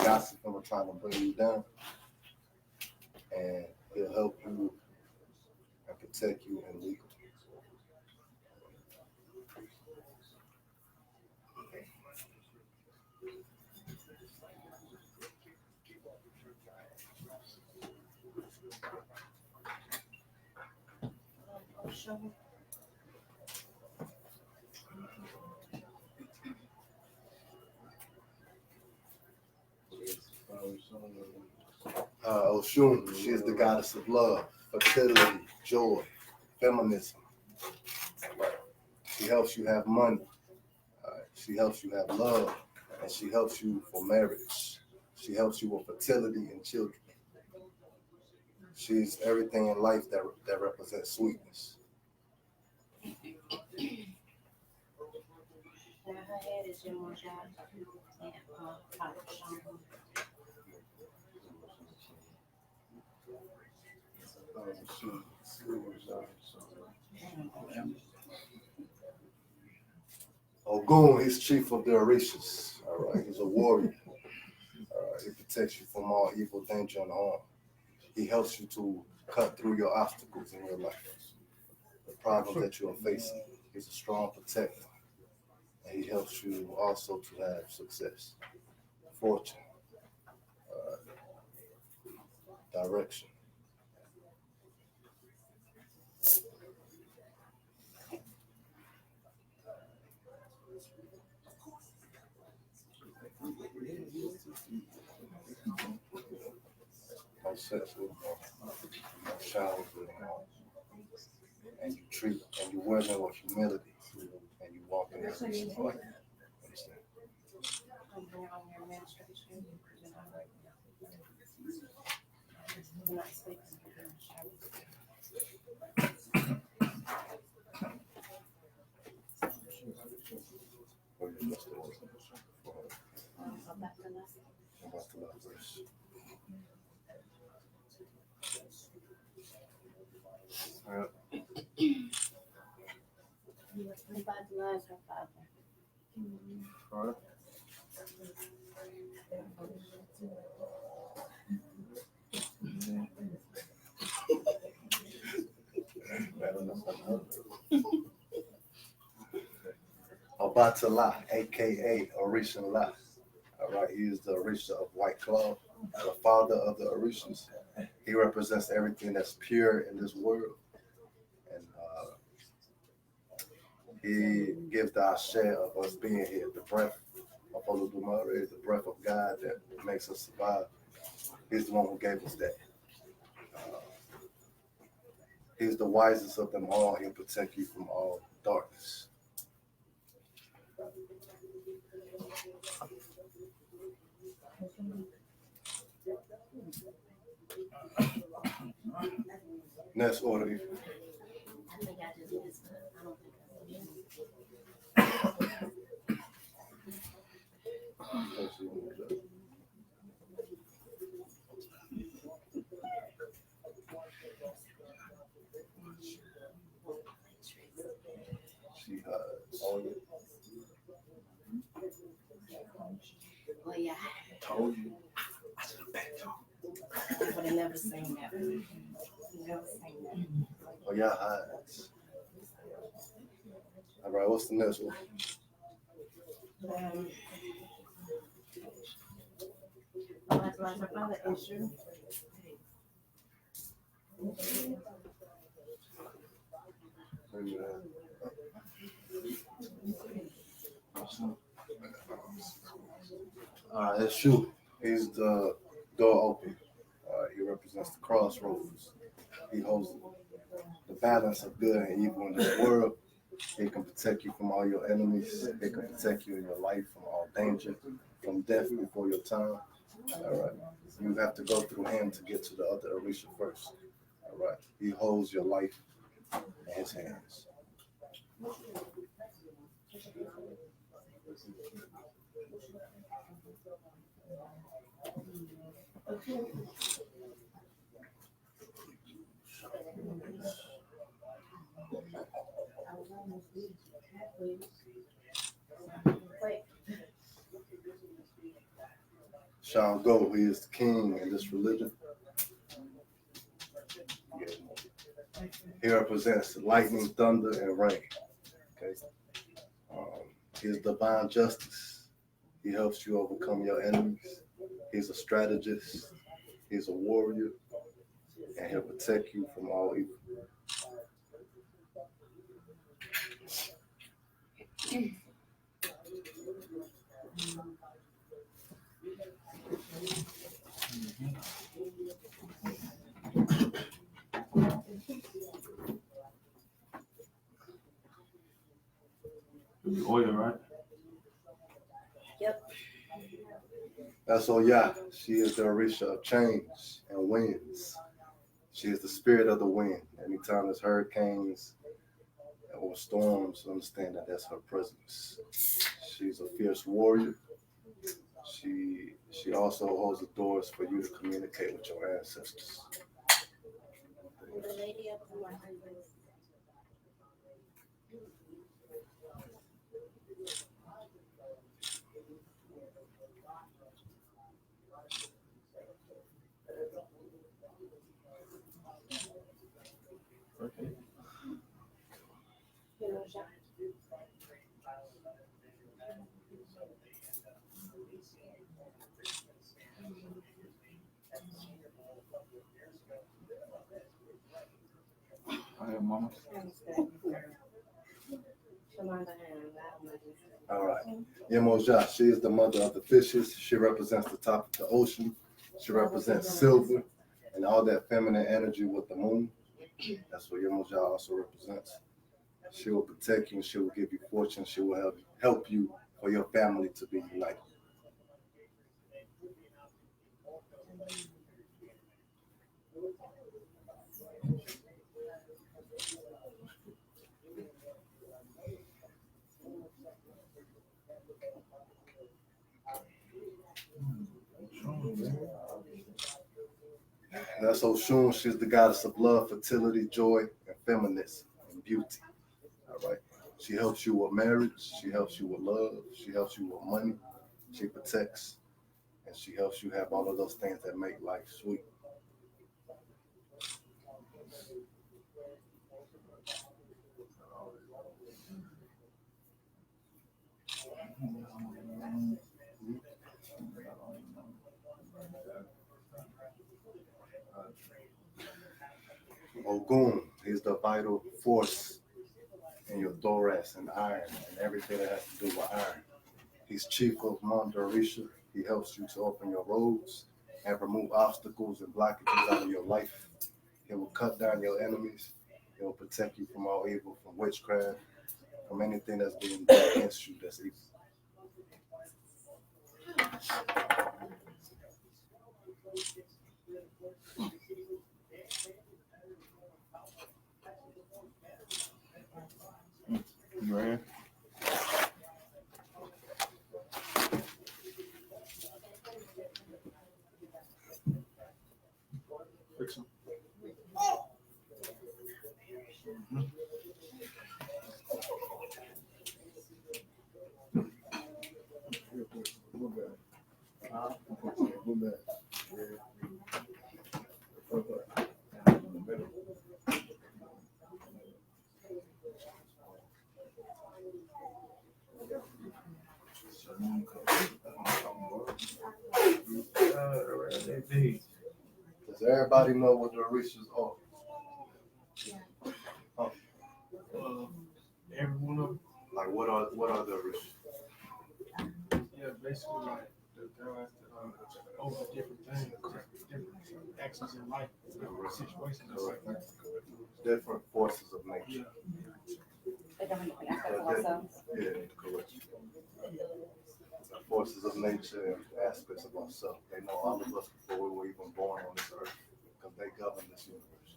Speaker 1: gossiping or trying to bring you down. And he'll help you and protect you in legal. Oshun, she is the goddess of love, fertility, joy, feminism. She helps you have money. She helps you have love, and she helps you for marriage. She helps you with fertility and children. She's everything in life that represents sweetness.
Speaker 2: Now her head is Yamosha and Shango.
Speaker 1: Ogun, he's chief of the Orishas. All right, he's a warrior. All right, he protects you from all evil, danger, and harm. He helps you to cut through your obstacles in your life, the problems that you are facing. He's a strong protector, and he helps you also to have success, fortune, direction. No sex with no showers with and you treat and you wear them with humility and you walk in that light. Understand?
Speaker 2: I'm here on your administration. I'm not speaking.
Speaker 1: About the last verse. All right.
Speaker 2: About the last her father.
Speaker 1: All right. Obatala, aka Orisha La. All right, he is the Orisha of White Cloud, the father of the Orishas. He represents everything that's pure in this world. And he gives the ashe of us being here, the breath of Olodumare, the breath of God that makes us survive. He's the one who gave us that. He's the wisest of them all. He'll protect you from all darkness. Next order.
Speaker 2: I think I just missed it. I don't think I did.
Speaker 4: told you.
Speaker 2: I would have never seen that. Never seen that.
Speaker 1: Oh, yeah, hides. All right, what's the next one?
Speaker 2: That's another issue.
Speaker 1: It's Shu. He's the door open. He represents the crossroads. He holds the balance of good and evil in this world. He can protect you from all your enemies. He can protect you in your life from all danger, from death before your time. All right. You have to go through him to get to the other Orisha first. All right. He holds your life in his hands. Shango, he is the king in this religion. He represents lightning, thunder, and rain. Okay. He is divine justice. He helps you overcome your enemies. He's a strategist. He's a warrior. And he'll protect you from all evil.
Speaker 4: Oil, right?
Speaker 2: Yep.
Speaker 1: That's Oya. She is the Orisha of change and winds. She is the spirit of the wind. Anytime there's hurricanes or storms, understand that that's her presence. She's a fierce warrior. She also holds the doors for you to communicate with your ancestors.
Speaker 2: The lady up to 100.
Speaker 4: Okay. I have mama.
Speaker 1: All right. Yemoja, she is the mother of the fishes. She represents the top of the ocean. She represents silver and all that feminine energy with the moon. That's what Yemoja also represents. She will protect you. She will give you fortune. She will help you for your family to be united. That's Oshun. She's the goddess of love, fertility, joy, and feminism and beauty. All right. She helps you with marriage. She helps you with love. She helps you with money. She protects. And she helps you have all of those things that make life sweet. Ogun, he's the vital force in your thorax and iron and everything that has to do with iron. He's chief of Mount Orisha. He helps you to open your roads and remove obstacles and blockages out of your life. He will cut down your enemies. He will protect you from all evil, from witchcraft, from anything that's being done against you that's evil.
Speaker 4: You right here? Fix them.
Speaker 6: Who that?
Speaker 1: Does everybody know what the Orishas are?
Speaker 6: Everyone of
Speaker 1: Like what are the Orishas?
Speaker 6: yeah, basically like the guys that over different things, different actions in life, different situations in life.
Speaker 1: Different forces of nature. Yeah, correct. The forces of nature and aspects of ourselves. They know all of us before we were even born on this earth because they govern this universe.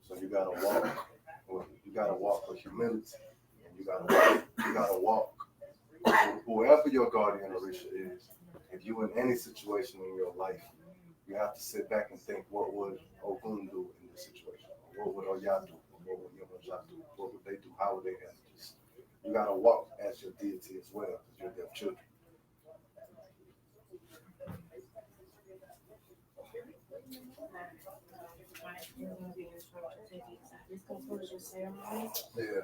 Speaker 1: So you gotta walk with humility, and you gotta walk. Whoever your guardian Orisha is, if you in any situation in your life, you have to sit back and think, what would Ogun do in this situation? What would Oya do? What would Yamaja do? What would they do? How would they handle this? You gotta walk as your deity as well, because you're their children.
Speaker 2: This concludes your ceremony.
Speaker 1: Yeah.